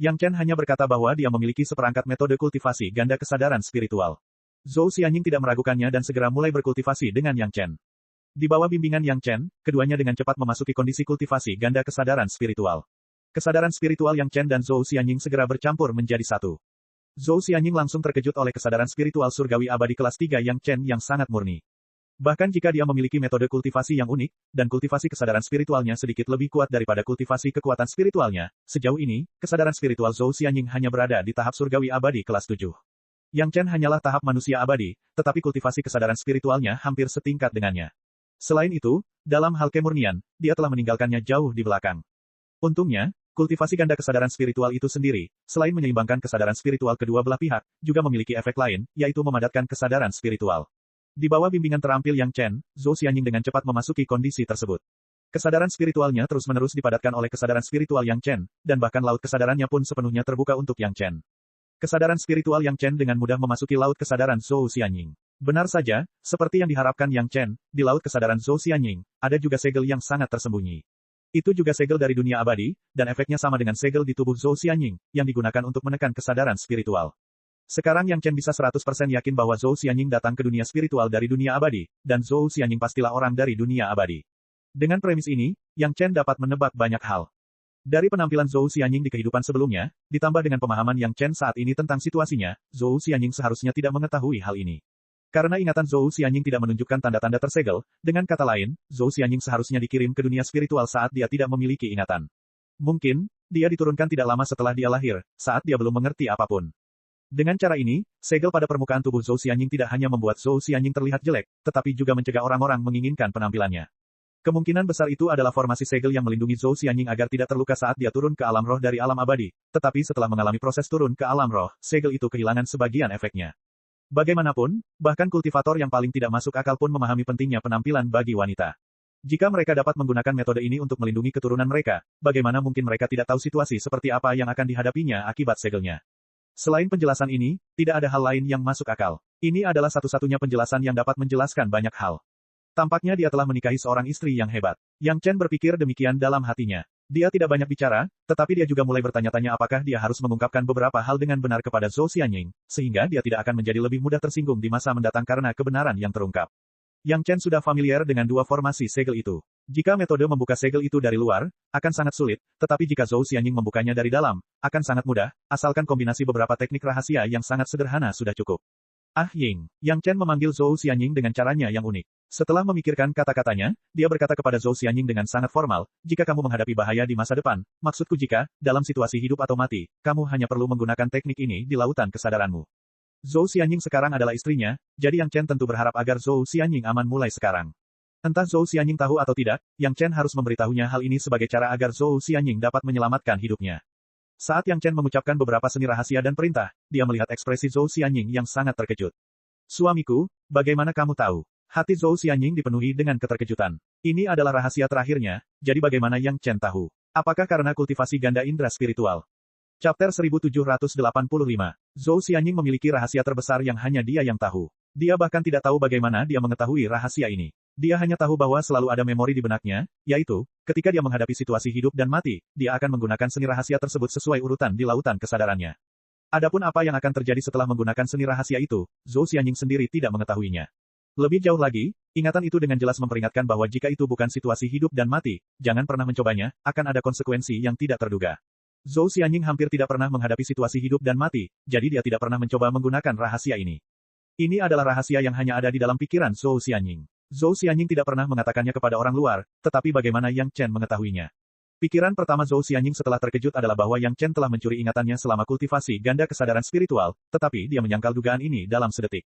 Yang Chen hanya berkata bahwa dia memiliki seperangkat metode kultivasi ganda kesadaran spiritual. Zhou Xianying tidak meragukannya dan segera mulai berkultivasi dengan Yang Chen. Di bawah bimbingan Yang Chen, keduanya dengan cepat memasuki kondisi kultivasi ganda kesadaran spiritual. Kesadaran spiritual Yang Chen dan Zhou Xianying segera bercampur menjadi satu. Zhou Xianying langsung terkejut oleh kesadaran spiritual surgawi abadi kelas 3 Yang Chen yang sangat murni. Bahkan jika dia memiliki metode kultivasi yang unik, dan kultivasi kesadaran spiritualnya sedikit lebih kuat daripada kultivasi kekuatan spiritualnya, sejauh ini, kesadaran spiritual Zhou Xianying hanya berada di tahap surgawi abadi kelas 7. Yang Chen hanyalah tahap manusia abadi, tetapi kultivasi kesadaran spiritualnya hampir setingkat dengannya. Selain itu, dalam hal kemurnian, dia telah meninggalkannya jauh di belakang. Untungnya, kultivasi ganda kesadaran spiritual itu sendiri, selain menyeimbangkan kesadaran spiritual kedua belah pihak, juga memiliki efek lain, yaitu memadatkan kesadaran spiritual. Di bawah bimbingan terampil Yang Chen, Zhou Xianying dengan cepat memasuki kondisi tersebut. Kesadaran spiritualnya terus-menerus dipadatkan oleh kesadaran spiritual Yang Chen, dan bahkan laut kesadarannya pun sepenuhnya terbuka untuk Yang Chen. Kesadaran spiritual Yang Chen dengan mudah memasuki laut kesadaran Zhou Xianying. Benar saja, seperti yang diharapkan Yang Chen, di laut kesadaran Zhou Xianying, ada juga segel yang sangat tersembunyi. Itu juga segel dari dunia abadi, dan efeknya sama dengan segel di tubuh Zhou Xianying, yang digunakan untuk menekan kesadaran spiritual. Sekarang Yang Chen bisa 100% yakin bahwa Zhou Xianying datang ke dunia spiritual dari dunia abadi, dan Zhou Xianying pastilah orang dari dunia abadi. Dengan premis ini, Yang Chen dapat menebak banyak hal. Dari penampilan Zhou Xianying di kehidupan sebelumnya, ditambah dengan pemahaman Yang Chen saat ini tentang situasinya, Zhou Xianying seharusnya tidak mengetahui hal ini. Karena ingatan Zhou Xianying tidak menunjukkan tanda-tanda tersegel, dengan kata lain, Zhou Xianying seharusnya dikirim ke dunia spiritual saat dia tidak memiliki ingatan. Mungkin, dia diturunkan tidak lama setelah dia lahir, saat dia belum mengerti apapun. Dengan cara ini, segel pada permukaan tubuh Zhou Xianying tidak hanya membuat Zhou Xianying terlihat jelek, tetapi juga mencegah orang-orang menginginkan penampilannya. Kemungkinan besar itu adalah formasi segel yang melindungi Zhou Xianying agar tidak terluka saat dia turun ke alam roh dari alam abadi, tetapi setelah mengalami proses turun ke alam roh, segel itu kehilangan sebagian efeknya. Bagaimanapun, bahkan kultivator yang paling tidak masuk akal pun memahami pentingnya penampilan bagi wanita. Jika mereka dapat menggunakan metode ini untuk melindungi keturunan mereka, bagaimana mungkin mereka tidak tahu situasi seperti apa yang akan dihadapinya akibat segelnya. Selain penjelasan ini, tidak ada hal lain yang masuk akal. Ini adalah satu-satunya penjelasan yang dapat menjelaskan banyak hal. Tampaknya dia telah menikahi seorang istri yang hebat. Yang Chen berpikir demikian dalam hatinya. Dia tidak banyak bicara, tetapi dia juga mulai bertanya-tanya apakah dia harus mengungkapkan beberapa hal dengan benar kepada Zhou Xianying, sehingga dia tidak akan menjadi lebih mudah tersinggung di masa mendatang karena kebenaran yang terungkap. Yang Chen sudah familiar dengan dua formasi segel itu. Jika metode membuka segel itu dari luar, akan sangat sulit, tetapi jika Zhou Xianying membukanya dari dalam, akan sangat mudah, asalkan kombinasi beberapa teknik rahasia yang sangat sederhana sudah cukup. Ah Ying, Yang Chen memanggil Zhou Xianying dengan caranya yang unik. Setelah memikirkan kata-katanya, dia berkata kepada Zhou Xianying dengan sangat formal, jika kamu menghadapi bahaya di masa depan, maksudku jika, dalam situasi hidup atau mati, kamu hanya perlu menggunakan teknik ini di lautan kesadaranmu. Zhou Xianying sekarang adalah istrinya, jadi Yang Chen tentu berharap agar Zhou Xianying aman mulai sekarang. Entah Zhou Xianying tahu atau tidak, Yang Chen harus memberitahunya hal ini sebagai cara agar Zhou Xianying dapat menyelamatkan hidupnya. Saat Yang Chen mengucapkan beberapa seni rahasia dan perintah, dia melihat ekspresi Zhou Xianying yang sangat terkejut. Suamiku, bagaimana kamu tahu? Hati Zhou Xianying dipenuhi dengan keterkejutan. Ini adalah rahasia terakhirnya, jadi bagaimana Yang Chen tahu? Apakah karena kultivasi ganda indera spiritual? Chapter 1785. Zhou Xianying memiliki rahasia terbesar yang hanya dia yang tahu. Dia bahkan tidak tahu bagaimana dia mengetahui rahasia ini. Dia hanya tahu bahwa selalu ada memori di benaknya, yaitu, ketika dia menghadapi situasi hidup dan mati, dia akan menggunakan seni rahasia tersebut sesuai urutan di lautan kesadarannya. Adapun apa yang akan terjadi setelah menggunakan seni rahasia itu, Zhou Xianying sendiri tidak mengetahuinya. Lebih jauh lagi, ingatan itu dengan jelas memperingatkan bahwa jika itu bukan situasi hidup dan mati, jangan pernah mencobanya, akan ada konsekuensi yang tidak terduga. Zhou Xianying hampir tidak pernah menghadapi situasi hidup dan mati, jadi dia tidak pernah mencoba menggunakan rahasia ini. Ini adalah rahasia yang hanya ada di dalam pikiran Zhou Xianying. Zhou Xianying tidak pernah mengatakannya kepada orang luar, tetapi bagaimana Yang Chen mengetahuinya? Pikiran pertama Zhou Xianying setelah terkejut adalah bahwa Yang Chen telah mencuri ingatannya selama kultivasi ganda kesadaran spiritual, tetapi dia menyangkal dugaan ini dalam sedetik.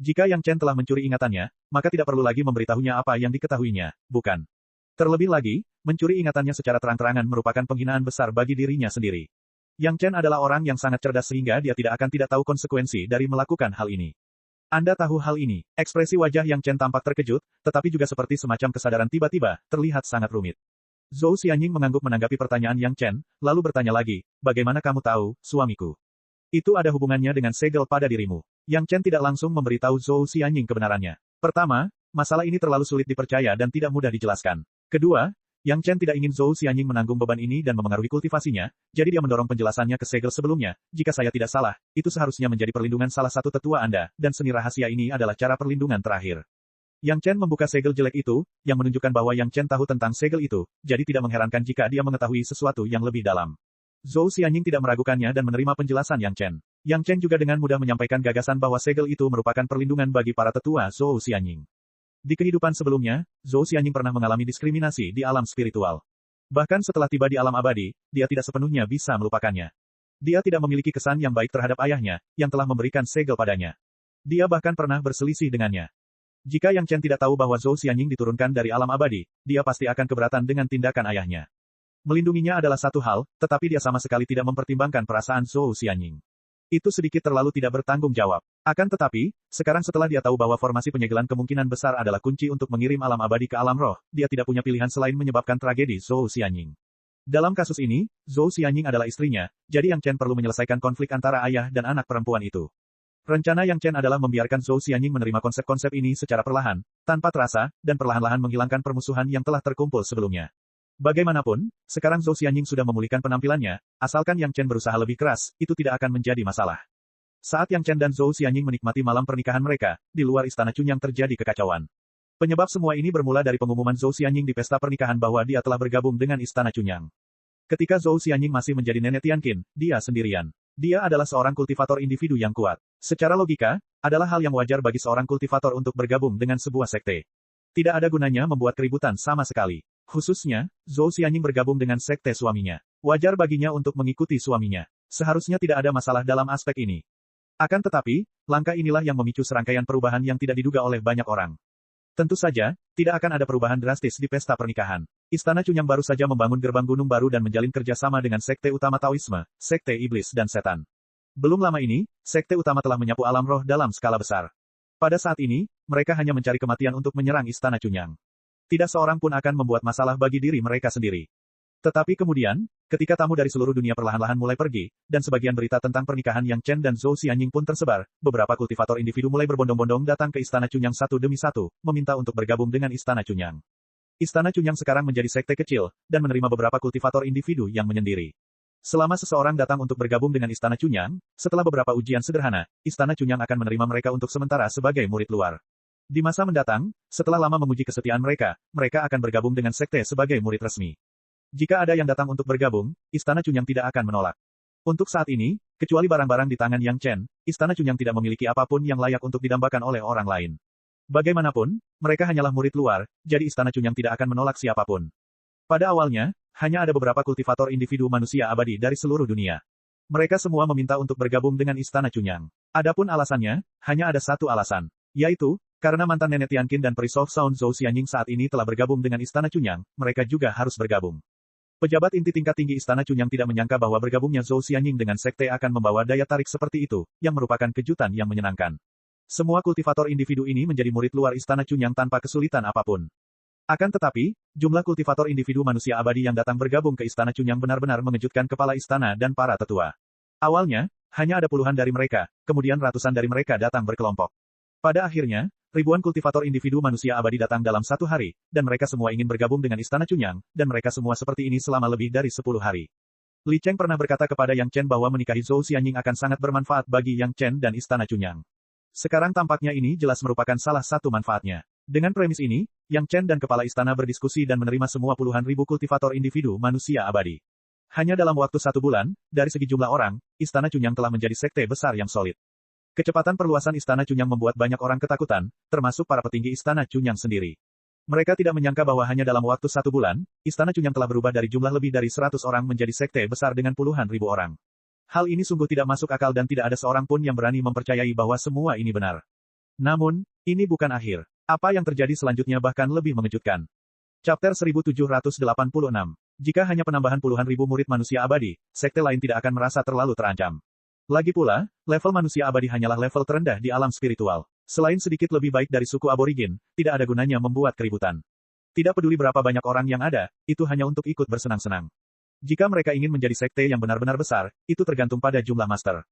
Jika Yang Chen telah mencuri ingatannya, maka tidak perlu lagi memberitahunya apa yang diketahuinya, bukan? Terlebih lagi, mencuri ingatannya secara terang-terangan merupakan penghinaan besar bagi dirinya sendiri. Yang Chen adalah orang yang sangat cerdas sehingga dia tidak tahu konsekuensi dari melakukan hal ini. Anda tahu hal ini. Ekspresi wajah Yang Chen tampak terkejut, tetapi juga seperti semacam kesadaran tiba-tiba, terlihat sangat rumit. Zhou Xianying mengangguk menanggapi pertanyaan Yang Chen, lalu bertanya lagi, bagaimana kamu tahu, suamiku? Itu ada hubungannya dengan segel pada dirimu. Yang Chen tidak langsung memberitahu Zhou Xianying kebenarannya. Pertama, masalah ini terlalu sulit dipercaya dan tidak mudah dijelaskan. Kedua, Yang Chen tidak ingin Zhou Xianying menanggung beban ini dan memengaruhi kultivasinya, jadi dia mendorong penjelasannya ke segel sebelumnya. Jika saya tidak salah, itu seharusnya menjadi perlindungan salah satu tetua Anda, dan seni rahasia ini adalah cara perlindungan terakhir. Yang Chen membuka segel jelek itu, yang menunjukkan bahwa Yang Chen tahu tentang segel itu, jadi tidak mengherankan jika dia mengetahui sesuatu yang lebih dalam. Zhou Xianying tidak meragukannya dan menerima penjelasan Yang Chen. Yang Chen juga dengan mudah menyampaikan gagasan bahwa segel itu merupakan perlindungan bagi para tetua Zhou Xianying. Di kehidupan sebelumnya, Zhou Xianying pernah mengalami diskriminasi di alam spiritual. Bahkan setelah tiba di alam abadi, dia tidak sepenuhnya bisa melupakannya. Dia tidak memiliki kesan yang baik terhadap ayahnya, yang telah memberikan segel padanya. Dia bahkan pernah berselisih dengannya. Jika Yang Chen tidak tahu bahwa Zhou Xianying diturunkan dari alam abadi, dia pasti akan keberatan dengan tindakan ayahnya. Melindunginya adalah satu hal, tetapi dia sama sekali tidak mempertimbangkan perasaan Zhou Xianying. Itu sedikit terlalu tidak bertanggung jawab. Akan tetapi, sekarang setelah dia tahu bahwa formasi penyegelan kemungkinan besar adalah kunci untuk mengirim alam abadi ke alam roh, dia tidak punya pilihan selain menyebabkan tragedi Zhou Xianying. Dalam kasus ini, Zhou Xianying adalah istrinya, jadi Yang Chen perlu menyelesaikan konflik antara ayah dan anak perempuan itu. Rencana Yang Chen adalah membiarkan Zhou Xianying menerima konsep-konsep ini secara perlahan, tanpa terasa, dan perlahan-lahan menghilangkan permusuhan yang telah terkumpul sebelumnya. Bagaimanapun, sekarang Zhou Xianying sudah memulihkan penampilannya, asalkan Yang Chen berusaha lebih keras, itu tidak akan menjadi masalah. Saat Yang Chen dan Zhou Xianying menikmati malam pernikahan mereka, di luar istana Chunyang terjadi kekacauan. Penyebab semua ini bermula dari pengumuman Zhou Xianying di pesta pernikahan bahwa dia telah bergabung dengan istana Chunyang. Ketika Zhou Xianying masih menjadi nenek Tianqin, dia sendirian. Dia adalah seorang kultivator individu yang kuat. Secara logika, adalah hal yang wajar bagi seorang kultivator untuk bergabung dengan sebuah sekte. Tidak ada gunanya membuat keributan sama sekali. Khususnya, Zhou Xianying bergabung dengan sekte suaminya. Wajar baginya untuk mengikuti suaminya. Seharusnya tidak ada masalah dalam aspek ini. Akan tetapi, langkah inilah yang memicu serangkaian perubahan yang tidak diduga oleh banyak orang. Tentu saja, tidak akan ada perubahan drastis di pesta pernikahan. Istana Chunyang baru saja membangun gerbang gunung baru dan menjalin kerjasama dengan sekte utama Taoisme, sekte iblis dan setan. Belum lama ini, sekte utama telah menyapu alam roh dalam skala besar. Pada saat ini, mereka hanya mencari kematian untuk menyerang istana Chunyang. Tidak seorang pun akan membuat masalah bagi diri mereka sendiri. Tetapi kemudian, ketika tamu dari seluruh dunia perlahan-lahan mulai pergi, dan sebagian berita tentang pernikahan Yang Chen dan Zhou Xianying pun tersebar, beberapa kultivator individu mulai berbondong-bondong datang ke istana Chunyang satu demi satu, meminta untuk bergabung dengan istana Chunyang. Istana Chunyang sekarang menjadi sekte kecil, dan menerima beberapa kultivator individu yang menyendiri. Selama seseorang datang untuk bergabung dengan istana Chunyang, setelah beberapa ujian sederhana, istana Chunyang akan menerima mereka untuk sementara sebagai murid luar. Di masa mendatang, setelah lama menguji kesetiaan mereka, mereka akan bergabung dengan sekte sebagai murid resmi. Jika ada yang datang untuk bergabung, istana Chunyang tidak akan menolak. Untuk saat ini, kecuali barang-barang di tangan Yang Chen, istana Chunyang tidak memiliki apapun yang layak untuk didambakan oleh orang lain. Bagaimanapun, mereka hanyalah murid luar, jadi istana Chunyang tidak akan menolak siapapun. Pada awalnya, hanya ada beberapa kultivator individu manusia abadi dari seluruh dunia. Mereka semua meminta untuk bergabung dengan istana Chunyang. Adapun alasannya, hanya ada satu alasan, yaitu, karena mantan nenek Tianqin dan perisai Sound Zhou Xianying saat ini telah bergabung dengan istana Chunyang, mereka juga harus bergabung. Pejabat inti tingkat tinggi istana Chunyang tidak menyangka bahwa bergabungnya Zhou Xianying dengan sekte akan membawa daya tarik seperti itu, yang merupakan kejutan yang menyenangkan. Semua kultivator individu ini menjadi murid luar istana Chunyang tanpa kesulitan apapun. Akan tetapi, jumlah kultivator individu manusia abadi yang datang bergabung ke istana Chunyang benar-benar mengejutkan kepala istana dan para tetua. Awalnya, hanya ada puluhan dari mereka, kemudian ratusan dari mereka datang berkelompok. Pada akhirnya, ribuan kultivator individu manusia abadi datang dalam satu hari, dan mereka semua ingin bergabung dengan istana Chunyang, dan mereka semua seperti ini selama lebih dari 10 hari. Li Cheng pernah berkata kepada Yang Chen bahwa menikahi Zhou Xianying akan sangat bermanfaat bagi Yang Chen dan istana Chunyang. Sekarang tampaknya ini jelas merupakan salah satu manfaatnya. Dengan premis ini, Yang Chen dan kepala istana berdiskusi dan menerima semua puluhan ribu kultivator individu manusia abadi. Hanya dalam waktu 1 bulan, dari segi jumlah orang, Istana Cunyang telah menjadi sekte besar yang solid. Kecepatan perluasan Istana Cunyang membuat banyak orang ketakutan, termasuk para petinggi Istana Cunyang sendiri. Mereka tidak menyangka bahwa hanya dalam waktu 1 bulan, Istana Cunyang telah berubah dari jumlah lebih dari 100 orang menjadi sekte besar dengan puluhan ribu orang. Hal ini sungguh tidak masuk akal dan tidak ada seorang pun yang berani mempercayai bahwa semua ini benar. Namun, ini bukan akhir. Apa yang terjadi selanjutnya bahkan lebih mengejutkan. Chapter 1786. Jika hanya penambahan puluhan ribu murid manusia abadi, sekte lain tidak akan merasa terlalu terancam. Lagi pula, level manusia abadi hanyalah level terendah di alam spiritual. Selain sedikit lebih baik dari suku aborigin, tidak ada gunanya membuat keributan. Tidak peduli berapa banyak orang yang ada, itu hanya untuk ikut bersenang-senang. Jika mereka ingin menjadi sekte yang benar-benar besar, itu tergantung pada jumlah master.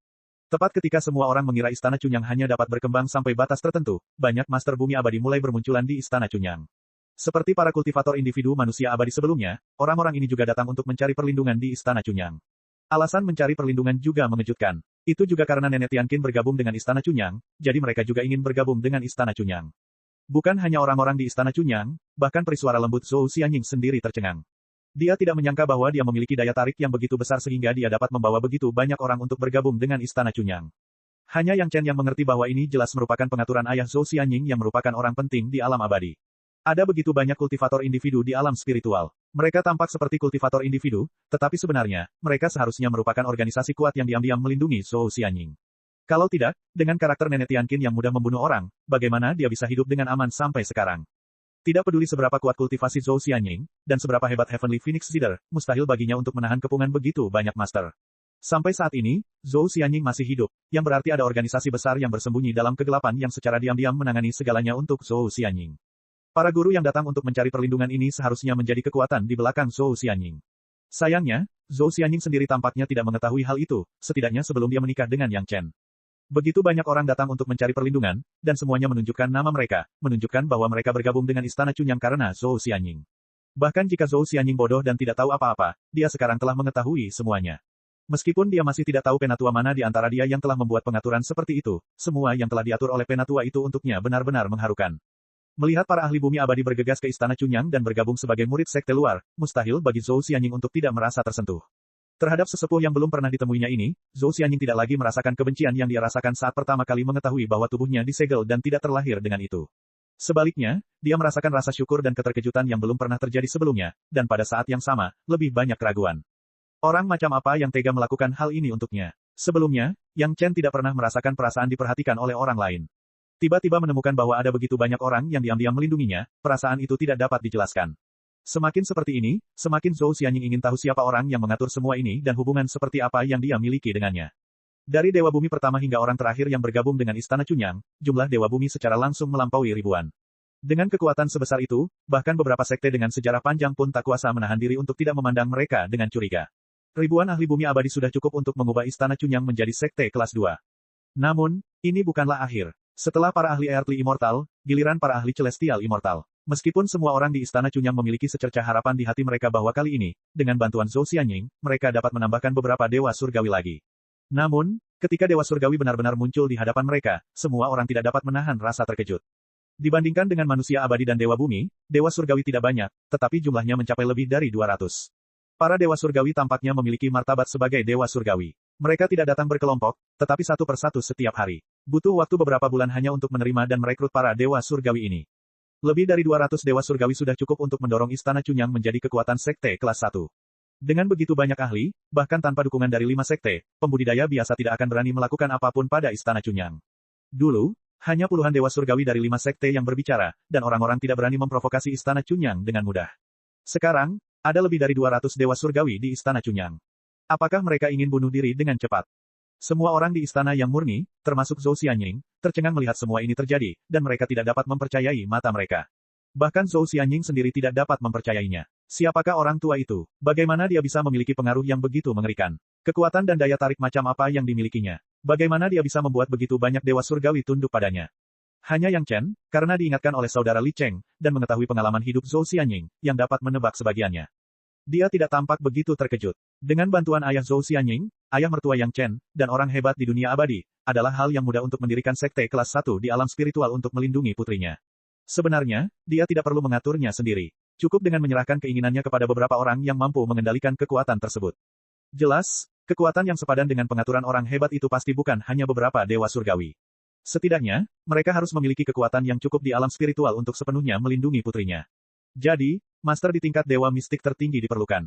Tepat ketika semua orang mengira Istana Cunyang hanya dapat berkembang sampai batas tertentu, banyak master bumi abadi mulai bermunculan di Istana Cunyang. Seperti para kultivator individu manusia abadi sebelumnya, orang-orang ini juga datang untuk mencari perlindungan di Istana Cunyang. Alasan mencari perlindungan juga mengejutkan. Itu juga karena Nenek Tianqin bergabung dengan Istana Cunyang, jadi mereka juga ingin bergabung dengan Istana Cunyang. Bukan hanya orang-orang di Istana Cunyang, bahkan perisuara lembut Zhou Xianying sendiri tercengang. Dia tidak menyangka bahwa dia memiliki daya tarik yang begitu besar sehingga dia dapat membawa begitu banyak orang untuk bergabung dengan Istana Cunyang. Hanya Yang Chen yang mengerti bahwa ini jelas merupakan pengaturan ayah Zhou Xianying yang merupakan orang penting di alam abadi. Ada begitu banyak kultivator individu di alam spiritual. Mereka tampak seperti kultivator individu, tetapi sebenarnya, mereka seharusnya merupakan organisasi kuat yang diam-diam melindungi Zhou Xianying. Kalau tidak, dengan karakter Nenek Tianqin yang mudah membunuh orang, bagaimana dia bisa hidup dengan aman sampai sekarang? Tidak peduli seberapa kuat kultivasi Zhou Xianying, dan seberapa hebat Heavenly Phoenix Leader, mustahil baginya untuk menahan kepungan begitu banyak master. Sampai saat ini, Zhou Xianying masih hidup, yang berarti ada organisasi besar yang bersembunyi dalam kegelapan yang secara diam-diam menangani segalanya untuk Zhou Xianying. Para guru yang datang untuk mencari perlindungan ini seharusnya menjadi kekuatan di belakang Zhou Xianying. Sayangnya, Zhou Xianying sendiri tampaknya tidak mengetahui hal itu, setidaknya sebelum dia menikah dengan Yang Chen. Begitu banyak orang datang untuk mencari perlindungan, dan semuanya menunjukkan nama mereka, menunjukkan bahwa mereka bergabung dengan Istana Cunyang karena Zhou Xianying. Bahkan jika Zhou Xianying bodoh dan tidak tahu apa-apa, dia sekarang telah mengetahui semuanya. Meskipun dia masih tidak tahu penatua mana di antara dia yang telah membuat pengaturan seperti itu, semua yang telah diatur oleh penatua itu untuknya benar-benar mengharukan. Melihat para ahli bumi abadi bergegas ke Istana Cunyang dan bergabung sebagai murid sekte luar, mustahil bagi Zhou Xianying untuk tidak merasa tersentuh. Terhadap sesepuh yang belum pernah ditemuinya ini, Zhou Xianying tidak lagi merasakan kebencian yang dia rasakan saat pertama kali mengetahui bahwa tubuhnya disegel dan tidak terlahir dengan itu. Sebaliknya, dia merasakan rasa syukur dan keterkejutan yang belum pernah terjadi sebelumnya, dan pada saat yang sama, lebih banyak keraguan. Orang macam apa yang tega melakukan hal ini untuknya? Sebelumnya, Yang Chen tidak pernah merasakan perasaan diperhatikan oleh orang lain. Tiba-tiba menemukan bahwa ada begitu banyak orang yang diam-diam melindunginya, perasaan itu tidak dapat dijelaskan. Semakin seperti ini, semakin Zhou Xianying ingin tahu siapa orang yang mengatur semua ini dan hubungan seperti apa yang dia miliki dengannya. Dari Dewa Bumi pertama hingga orang terakhir yang bergabung dengan Istana Cunyang, jumlah Dewa Bumi secara langsung melampaui ribuan. Dengan kekuatan sebesar itu, bahkan beberapa sekte dengan sejarah panjang pun tak kuasa menahan diri untuk tidak memandang mereka dengan curiga. Ribuan ahli bumi abadi sudah cukup untuk mengubah Istana Cunyang menjadi sekte kelas 2. Namun, ini bukanlah akhir. Setelah para ahli Earthly Immortal, giliran para ahli Celestial Immortal. Meskipun semua orang di Istana Cunyang memiliki secercah harapan di hati mereka bahwa kali ini, dengan bantuan Zhou Xianying, mereka dapat menambahkan beberapa dewa surgawi lagi. Namun, ketika dewa surgawi benar-benar muncul di hadapan mereka, semua orang tidak dapat menahan rasa terkejut. Dibandingkan dengan manusia abadi dan dewa bumi, dewa surgawi tidak banyak, tetapi jumlahnya mencapai lebih dari 200. Para dewa surgawi tampaknya memiliki martabat sebagai dewa surgawi. Mereka tidak datang berkelompok, tetapi satu persatu setiap hari. Butuh waktu beberapa bulan hanya untuk menerima dan merekrut para dewa surgawi ini. Lebih dari 200 dewa surgawi sudah cukup untuk mendorong Istana Cunyang menjadi kekuatan sekte kelas 1. Dengan begitu banyak ahli, bahkan tanpa dukungan dari 5 sekte, pembudidaya biasa tidak akan berani melakukan apapun pada Istana Cunyang. Dulu, hanya puluhan dewa surgawi dari 5 sekte yang berbicara, dan orang-orang tidak berani memprovokasi Istana Cunyang dengan mudah. Sekarang, ada lebih dari 200 dewa surgawi di Istana Cunyang. Apakah mereka ingin bunuh diri dengan cepat? Semua orang di istana yang murni, termasuk Zhou Xianying, tercengang melihat semua ini terjadi, dan mereka tidak dapat mempercayai mata mereka. Bahkan Zhou Xianying sendiri tidak dapat mempercayainya. Siapakah orang tua itu? Bagaimana dia bisa memiliki pengaruh yang begitu mengerikan? Kekuatan dan daya tarik macam apa yang dimilikinya? Bagaimana dia bisa membuat begitu banyak dewa surgawi tunduk padanya? Hanya Yang Chen, karena diingatkan oleh saudara Li Cheng, dan mengetahui pengalaman hidup Zhou Xianying, yang dapat menebak sebagiannya. Dia tidak tampak begitu terkejut. Dengan bantuan ayah Zhou Xianying, ayah mertua Yang Chen, dan orang hebat di dunia abadi, adalah hal yang mudah untuk mendirikan sekte kelas 1 di alam spiritual untuk melindungi putrinya. Sebenarnya, dia tidak perlu mengaturnya sendiri. Cukup dengan menyerahkan keinginannya kepada beberapa orang yang mampu mengendalikan kekuatan tersebut. Jelas, kekuatan yang sepadan dengan pengaturan orang hebat itu pasti bukan hanya beberapa dewa surgawi. Setidaknya, mereka harus memiliki kekuatan yang cukup di alam spiritual untuk sepenuhnya melindungi putrinya. Jadi, master di tingkat dewa mistik tertinggi diperlukan.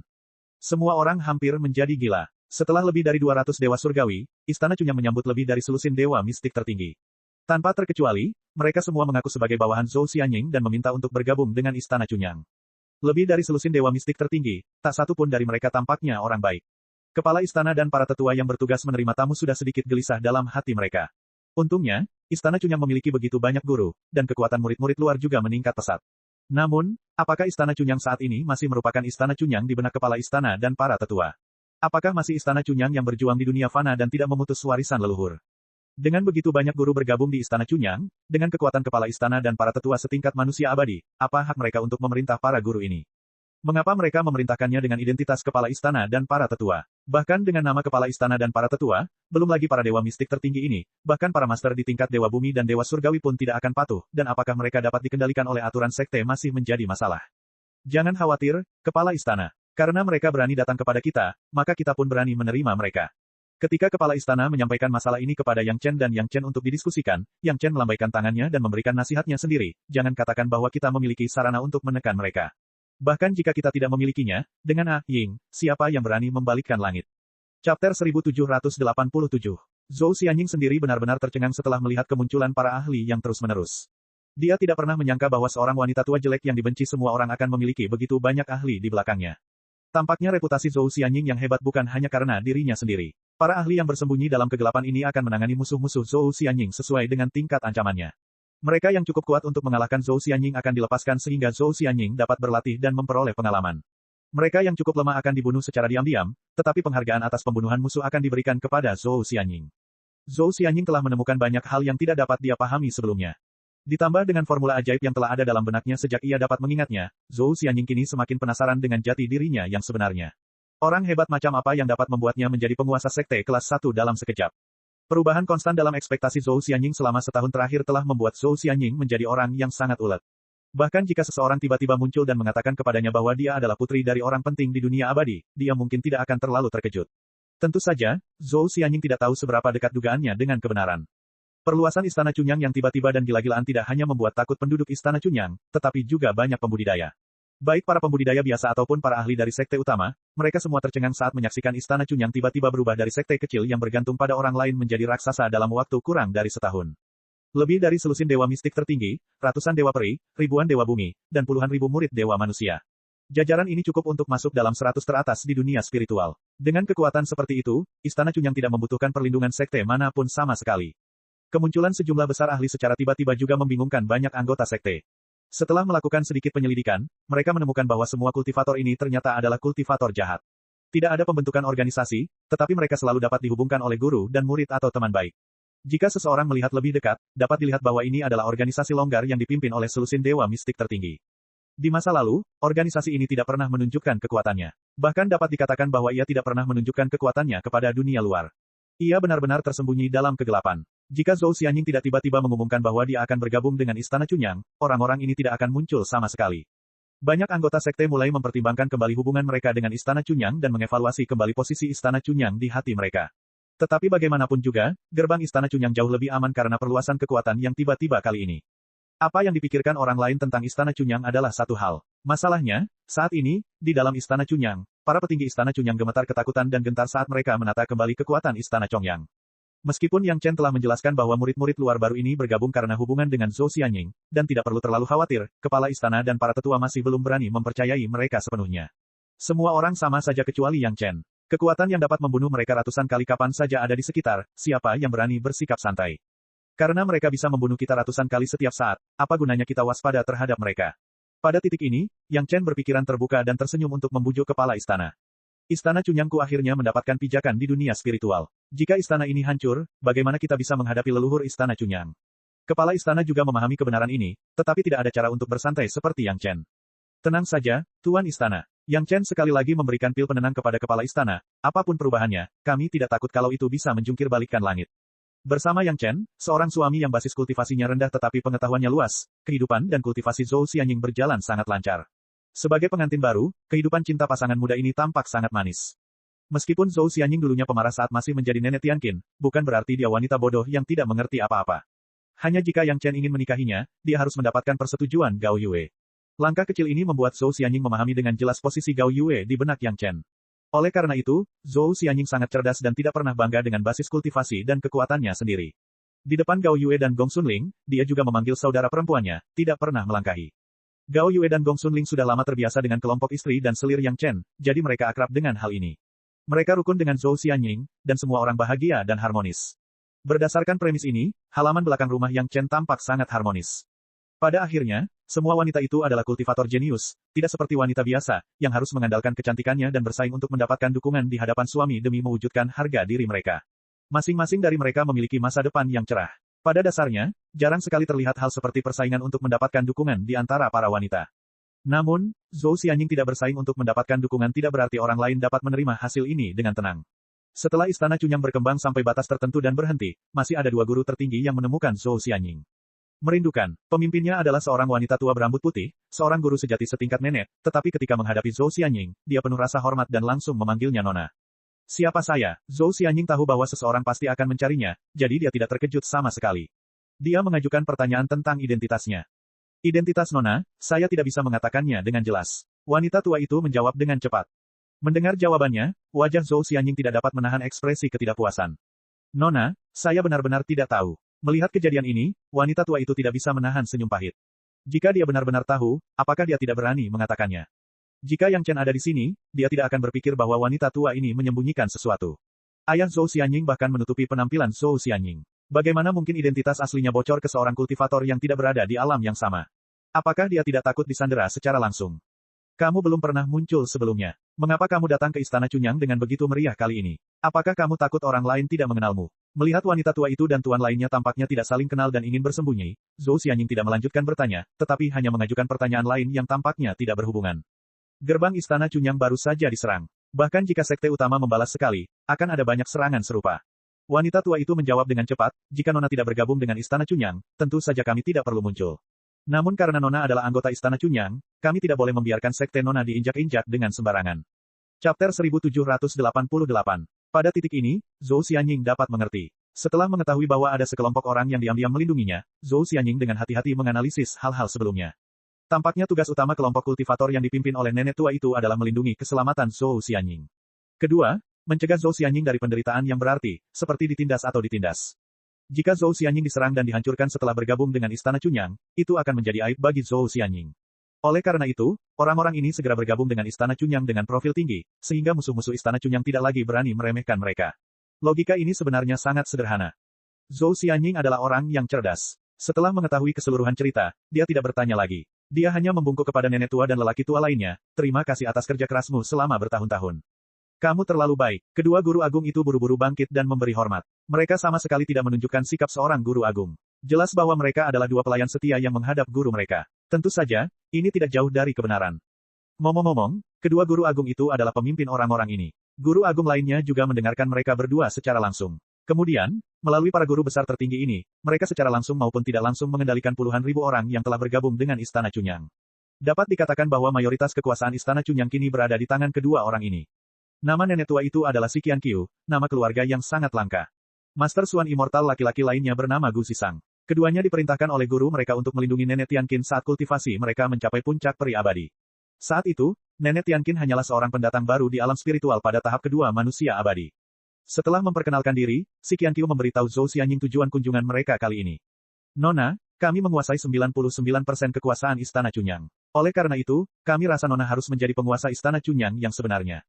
Semua orang hampir menjadi gila. Setelah lebih dari 200 dewa surgawi, Istana Chunyang menyambut lebih dari selusin dewa mistik tertinggi. Tanpa terkecuali, mereka semua mengaku sebagai bawahan Zhou Xianying dan meminta untuk bergabung dengan Istana Chunyang. Lebih dari selusin dewa mistik tertinggi, tak satu pun dari mereka tampaknya orang baik. Kepala istana dan para tetua yang bertugas menerima tamu sudah sedikit gelisah dalam hati mereka. Untungnya, Istana Chunyang memiliki begitu banyak guru, dan kekuatan murid-murid luar juga meningkat pesat. Namun, apakah Istana Chunyang saat ini masih merupakan Istana Chunyang di benak kepala istana dan para tetua? Apakah masih Istana Chunyang yang berjuang di dunia fana dan tidak memutus warisan leluhur? Dengan begitu banyak guru bergabung di Istana Chunyang, dengan kekuatan kepala istana dan para tetua setingkat manusia abadi, apa hak mereka untuk memerintah para guru ini? Mengapa mereka memerintahkannya dengan identitas kepala istana dan para tetua? Bahkan dengan nama kepala istana dan para tetua, belum lagi para dewa mistik tertinggi ini, bahkan para master di tingkat dewa bumi dan dewa surgawi pun tidak akan patuh, dan apakah mereka dapat dikendalikan oleh aturan sekte masih menjadi masalah. Jangan khawatir, kepala istana. Karena mereka berani datang kepada kita, maka kita pun berani menerima mereka. Ketika kepala istana menyampaikan masalah ini kepada Yang Chen dan Yang Chen untuk didiskusikan, Yang Chen melambaikan tangannya dan memberikan nasihatnya sendiri, jangan katakan bahwa kita memiliki sarana untuk menekan mereka. Bahkan jika kita tidak memilikinya, dengan Ying, siapa yang berani membalikkan langit? Chapter 1787. Zhou Xianying sendiri benar-benar tercengang setelah melihat kemunculan para ahli yang terus-menerus. Dia tidak pernah menyangka bahwa seorang wanita tua jelek yang dibenci semua orang akan memiliki begitu banyak ahli di belakangnya. Tampaknya reputasi Zhou Xianying yang hebat bukan hanya karena dirinya sendiri. Para ahli yang bersembunyi dalam kegelapan ini akan menangani musuh-musuh Zhou Xianying sesuai dengan tingkat ancamannya. Mereka yang cukup kuat untuk mengalahkan Zhou Xianying akan dilepaskan sehingga Zhou Xianying dapat berlatih dan memperoleh pengalaman. Mereka yang cukup lemah akan dibunuh secara diam-diam, tetapi penghargaan atas pembunuhan musuh akan diberikan kepada Zhou Xianying. Zhou Xianying telah menemukan banyak hal yang tidak dapat dia pahami sebelumnya. Ditambah dengan formula ajaib yang telah ada dalam benaknya sejak ia dapat mengingatnya, Zhou Xianying kini semakin penasaran dengan jati dirinya yang sebenarnya. Orang hebat macam apa yang dapat membuatnya menjadi penguasa sekte kelas 1 dalam sekejap? Perubahan konstan dalam ekspektasi Zhou Xianying selama setahun terakhir telah membuat Zhou Xianying menjadi orang yang sangat ulet. Bahkan jika seseorang tiba-tiba muncul dan mengatakan kepadanya bahwa dia adalah putri dari orang penting di dunia abadi, dia mungkin tidak akan terlalu terkejut. Tentu saja, Zhou Xianying tidak tahu seberapa dekat dugaannya dengan kebenaran. Perluasan Istana Chunyang yang tiba-tiba dan gila-gilaan tidak hanya membuat takut penduduk Istana Chunyang, tetapi juga banyak pembudidaya. Baik para pembudidaya biasa ataupun para ahli dari sekte utama, mereka semua tercengang saat menyaksikan Istana Chunyang tiba-tiba berubah dari sekte kecil yang bergantung pada orang lain menjadi raksasa dalam waktu kurang dari setahun. Lebih dari selusin dewa mistik tertinggi, ratusan dewa peri, ribuan dewa bumi, dan puluhan ribu murid dewa manusia. Jajaran ini cukup untuk masuk dalam 100 teratas di dunia spiritual. Dengan kekuatan seperti itu, Istana Chunyang tidak membutuhkan perlindungan sekte manapun sama sekali. Kemunculan sejumlah besar ahli secara tiba-tiba juga membingungkan banyak anggota sekte. Setelah melakukan sedikit penyelidikan, mereka menemukan bahwa semua kultivator ini ternyata adalah kultivator jahat. Tidak ada pembentukan organisasi, tetapi mereka selalu dapat dihubungkan oleh guru dan murid atau teman baik. Jika seseorang melihat lebih dekat, dapat dilihat bahwa ini adalah organisasi longgar yang dipimpin oleh selusin dewa mistik tertinggi. Di masa lalu, organisasi ini tidak pernah menunjukkan kekuatannya. Bahkan dapat dikatakan bahwa ia tidak pernah menunjukkan kekuatannya kepada dunia luar. Ia benar-benar tersembunyi dalam kegelapan. Jika Zhou Xianying tidak tiba-tiba mengumumkan bahwa dia akan bergabung dengan Istana Chunyang, orang-orang ini tidak akan muncul sama sekali. Banyak anggota sekte mulai mempertimbangkan kembali hubungan mereka dengan Istana Chunyang dan mengevaluasi kembali posisi Istana Chunyang di hati mereka. Tetapi bagaimanapun juga, gerbang Istana Chunyang jauh lebih aman karena perluasan kekuatan yang tiba-tiba kali ini. Apa yang dipikirkan orang lain tentang Istana Chunyang adalah satu hal. Masalahnya, saat ini, di dalam Istana Chunyang, para petinggi Istana Chunyang gemetar ketakutan dan gentar saat mereka menata kembali kekuatan Istana Chongyang. Meskipun Yang Chen telah menjelaskan bahwa murid-murid luar baru ini bergabung karena hubungan dengan Zhou Xianying, dan tidak perlu terlalu khawatir, kepala istana dan para tetua masih belum berani mempercayai mereka sepenuhnya. Semua orang sama saja kecuali Yang Chen. Kekuatan yang dapat membunuh mereka ratusan kali kapan saja ada di sekitar, siapa yang berani bersikap santai? Karena mereka bisa membunuh kita ratusan kali setiap saat, apa gunanya kita waspada terhadap mereka? Pada titik ini, Yang Chen berpikiran terbuka dan tersenyum untuk membujuk kepala istana. Istana Chunyangku akhirnya mendapatkan pijakan di dunia spiritual. Jika istana ini hancur, bagaimana kita bisa menghadapi leluhur Istana Chunyang? Kepala istana juga memahami kebenaran ini, tetapi tidak ada cara untuk bersantai seperti Yang Chen. Tenang saja, Tuan Istana. Yang Chen sekali lagi memberikan pil penenang kepada kepala istana, apapun perubahannya, kami tidak takut kalau itu bisa menjungkir balikkan langit. Bersama Yang Chen, seorang suami yang basis kultivasinya rendah tetapi pengetahuannya luas, kehidupan dan kultivasi Zhou Xianying berjalan sangat lancar. Sebagai pengantin baru, kehidupan cinta pasangan muda ini tampak sangat manis. Meskipun Zhou Xianying dulunya pemarah saat masih menjadi nenek Tianqin, bukan berarti dia wanita bodoh yang tidak mengerti apa-apa. Hanya jika Yang Chen ingin menikahinya, dia harus mendapatkan persetujuan Gao Yue. Langkah kecil ini membuat Zhou Xianying memahami dengan jelas posisi Gao Yue di benak Yang Chen. Oleh karena itu, Zhou Xianying sangat cerdas dan tidak pernah bangga dengan basis kultivasi dan kekuatannya sendiri. Di depan Gao Yue dan Gong Sunling, dia juga memanggil saudara perempuannya, tidak pernah melangkahi. Gao Yue dan Gong Sunling sudah lama terbiasa dengan kelompok istri dan selir Yang Chen, jadi mereka akrab dengan hal ini. Mereka rukun dengan Zhou Xianying, dan semua orang bahagia dan harmonis. Berdasarkan premis ini, halaman belakang rumah Yang Chen tampak sangat harmonis. Pada akhirnya, semua wanita itu adalah kultivator jenius, tidak seperti wanita biasa, yang harus mengandalkan kecantikannya dan bersaing untuk mendapatkan dukungan di hadapan suami demi mewujudkan harga diri mereka. Masing-masing dari mereka memiliki masa depan yang cerah. Pada dasarnya, jarang sekali terlihat hal seperti persaingan untuk mendapatkan dukungan di antara para wanita. Namun, Zhou Xianying tidak bersaing untuk mendapatkan dukungan tidak berarti orang lain dapat menerima hasil ini dengan tenang. Setelah istana Cunyang berkembang sampai batas tertentu dan berhenti, masih ada dua guru tertinggi yang menemukan Zhou Xianying. Merindukan, pemimpinnya adalah seorang wanita tua berambut putih, seorang guru sejati setingkat nenek, tetapi ketika menghadapi Zhou Xianying, dia penuh rasa hormat dan langsung memanggilnya Nona. Siapa saya? Zhou Xianying tahu bahwa seseorang pasti akan mencarinya, jadi dia tidak terkejut sama sekali. Dia mengajukan pertanyaan tentang identitasnya. Identitas Nona, saya tidak bisa mengatakannya dengan jelas. Wanita tua itu menjawab dengan cepat. Mendengar jawabannya, wajah Zhou Xianying tidak dapat menahan ekspresi ketidakpuasan. Nona, saya benar-benar tidak tahu. Melihat kejadian ini, wanita tua itu tidak bisa menahan senyum pahit. Jika dia benar-benar tahu, apakah dia tidak berani mengatakannya? Jika Yang Chen ada di sini, dia tidak akan berpikir bahwa wanita tua ini menyembunyikan sesuatu. Ayah Zhou Xianying bahkan menutupi penampilan Zhou Xianying. Bagaimana mungkin identitas aslinya bocor ke seorang kultivator yang tidak berada di alam yang sama? Apakah dia tidak takut disandera secara langsung? Kamu belum pernah muncul sebelumnya. Mengapa kamu datang ke Istana Cunyang dengan begitu meriah kali ini? Apakah kamu takut orang lain tidak mengenalmu? Melihat wanita tua itu dan tuan lainnya tampaknya tidak saling kenal dan ingin bersembunyi, Zhou Xianying tidak melanjutkan bertanya, tetapi hanya mengajukan pertanyaan lain yang tampaknya tidak berhubungan. Gerbang Istana Cunyang baru saja diserang. Bahkan jika sekte utama membalas sekali, akan ada banyak serangan serupa. Wanita tua itu menjawab dengan cepat, jika Nona tidak bergabung dengan Istana Cunyang, tentu saja kami tidak perlu muncul. Namun karena Nona adalah anggota Istana Cunyang, kami tidak boleh membiarkan sekte Nona diinjak-injak dengan sembarangan. Chapter 1788. Pada titik ini, Zhou Xianying dapat mengerti. Setelah mengetahui bahwa ada sekelompok orang yang diam-diam melindunginya, Zhou Xianying dengan hati-hati menganalisis hal-hal sebelumnya. Tampaknya tugas utama kelompok kultivator yang dipimpin oleh nenek tua itu adalah melindungi keselamatan Zhou Xianying. Kedua, mencegah Zhou Xianying dari penderitaan yang berarti, seperti ditindas atau ditindas. Jika Zhou Xianying diserang dan dihancurkan setelah bergabung dengan Istana Cunyang, itu akan menjadi aib bagi Zhou Xianying. Oleh karena itu, orang-orang ini segera bergabung dengan Istana Cunyang dengan profil tinggi, sehingga musuh-musuh Istana Cunyang tidak lagi berani meremehkan mereka. Logika ini sebenarnya sangat sederhana. Zhou Xianying adalah orang yang cerdas. Setelah mengetahui keseluruhan cerita, dia tidak bertanya lagi. Dia hanya membungkuk kepada nenek tua dan lelaki tua lainnya, terima kasih atas kerja kerasmu selama bertahun-tahun. Kamu terlalu baik. Kedua guru agung itu buru-buru bangkit dan memberi hormat. Mereka sama sekali tidak menunjukkan sikap seorang guru agung. Jelas bahwa mereka adalah dua pelayan setia yang menghadap guru mereka. Tentu saja, ini tidak jauh dari kebenaran. Ngomong-ngomong, kedua guru agung itu adalah pemimpin orang-orang ini. Guru agung lainnya juga mendengarkan mereka berdua secara langsung. Kemudian, melalui para guru besar tertinggi ini, mereka secara langsung maupun tidak langsung mengendalikan puluhan ribu orang yang telah bergabung dengan Istana Cunyang. Dapat dikatakan bahwa mayoritas kekuasaan Istana Cunyang kini berada di tangan kedua orang ini. Nama nenek tua itu adalah Si Qianqiu, nama keluarga yang sangat langka. Master Suan Immortal laki-laki lainnya bernama Gu Xisang. Keduanya diperintahkan oleh guru mereka untuk melindungi nenek Tianqin saat kultivasi mereka mencapai puncak peri abadi. Saat itu, nenek Tianqin hanyalah seorang pendatang baru di alam spiritual pada tahap kedua manusia abadi. Setelah memperkenalkan diri, Si Qianqiu memberitahu Zhou Xianying tujuan kunjungan mereka kali ini. Nona, kami menguasai 99% kekuasaan Istana Cunyang. Oleh karena itu, kami rasa Nona harus menjadi penguasa Istana Cunyang yang sebenarnya.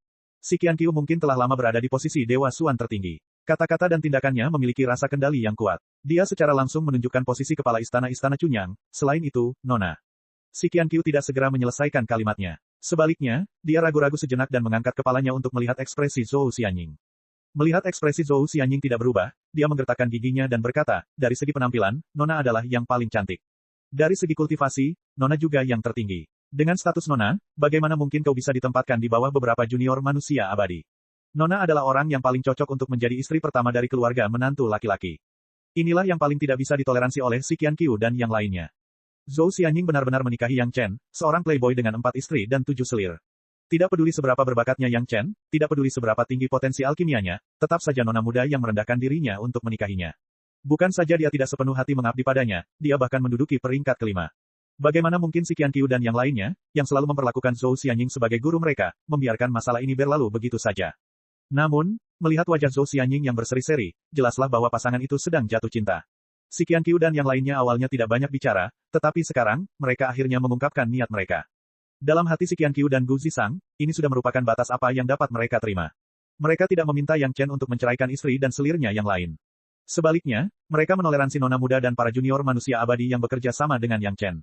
Si Qianqiu mungkin telah lama berada di posisi Dewa Suan tertinggi. Kata-kata dan tindakannya memiliki rasa kendali yang kuat. Dia secara langsung menunjukkan posisi kepala istana-istana Cunyang. Selain itu, Nona. Si Qianqiu tidak segera menyelesaikan kalimatnya. Sebaliknya, dia ragu-ragu sejenak dan mengangkat kepalanya untuk melihat ekspresi Zhou Xianying. Melihat ekspresi Zhou Xianying tidak berubah, dia menggertakkan giginya dan berkata, dari segi penampilan, Nona adalah yang paling cantik. Dari segi kultivasi, Nona juga yang tertinggi. Dengan status Nona, bagaimana mungkin kau bisa ditempatkan di bawah beberapa junior manusia abadi? Nona adalah orang yang paling cocok untuk menjadi istri pertama dari keluarga menantu laki-laki. Inilah yang paling tidak bisa ditoleransi oleh si Qianqiu dan yang lainnya. Zhou Xianying benar-benar menikahi Yang Chen, seorang playboy dengan 4 istri dan 7 selir. Tidak peduli seberapa berbakatnya Yang Chen, tidak peduli seberapa tinggi potensi alkimianya, tetap saja nona muda yang merendahkan dirinya untuk menikahinya. Bukan saja dia tidak sepenuh hati mengabdi padanya, dia bahkan menduduki peringkat kelima. Bagaimana mungkin si Qianqiu dan yang lainnya, yang selalu memperlakukan Zhou Xianying sebagai guru mereka, membiarkan masalah ini berlalu begitu saja. Namun, melihat wajah Zhou Xianying yang berseri-seri, jelaslah bahwa pasangan itu sedang jatuh cinta. Si Qianqiu dan yang lainnya awalnya tidak banyak bicara, tetapi sekarang, mereka akhirnya mengungkapkan niat mereka. Dalam hati si Qianqiu dan Gu Zisang, ini sudah merupakan batas apa yang dapat mereka terima. Mereka tidak meminta Yang Chen untuk menceraikan istri dan selirnya yang lain. Sebaliknya, mereka menoleransi nona muda dan para junior manusia abadi yang bekerja sama dengan Yang Chen.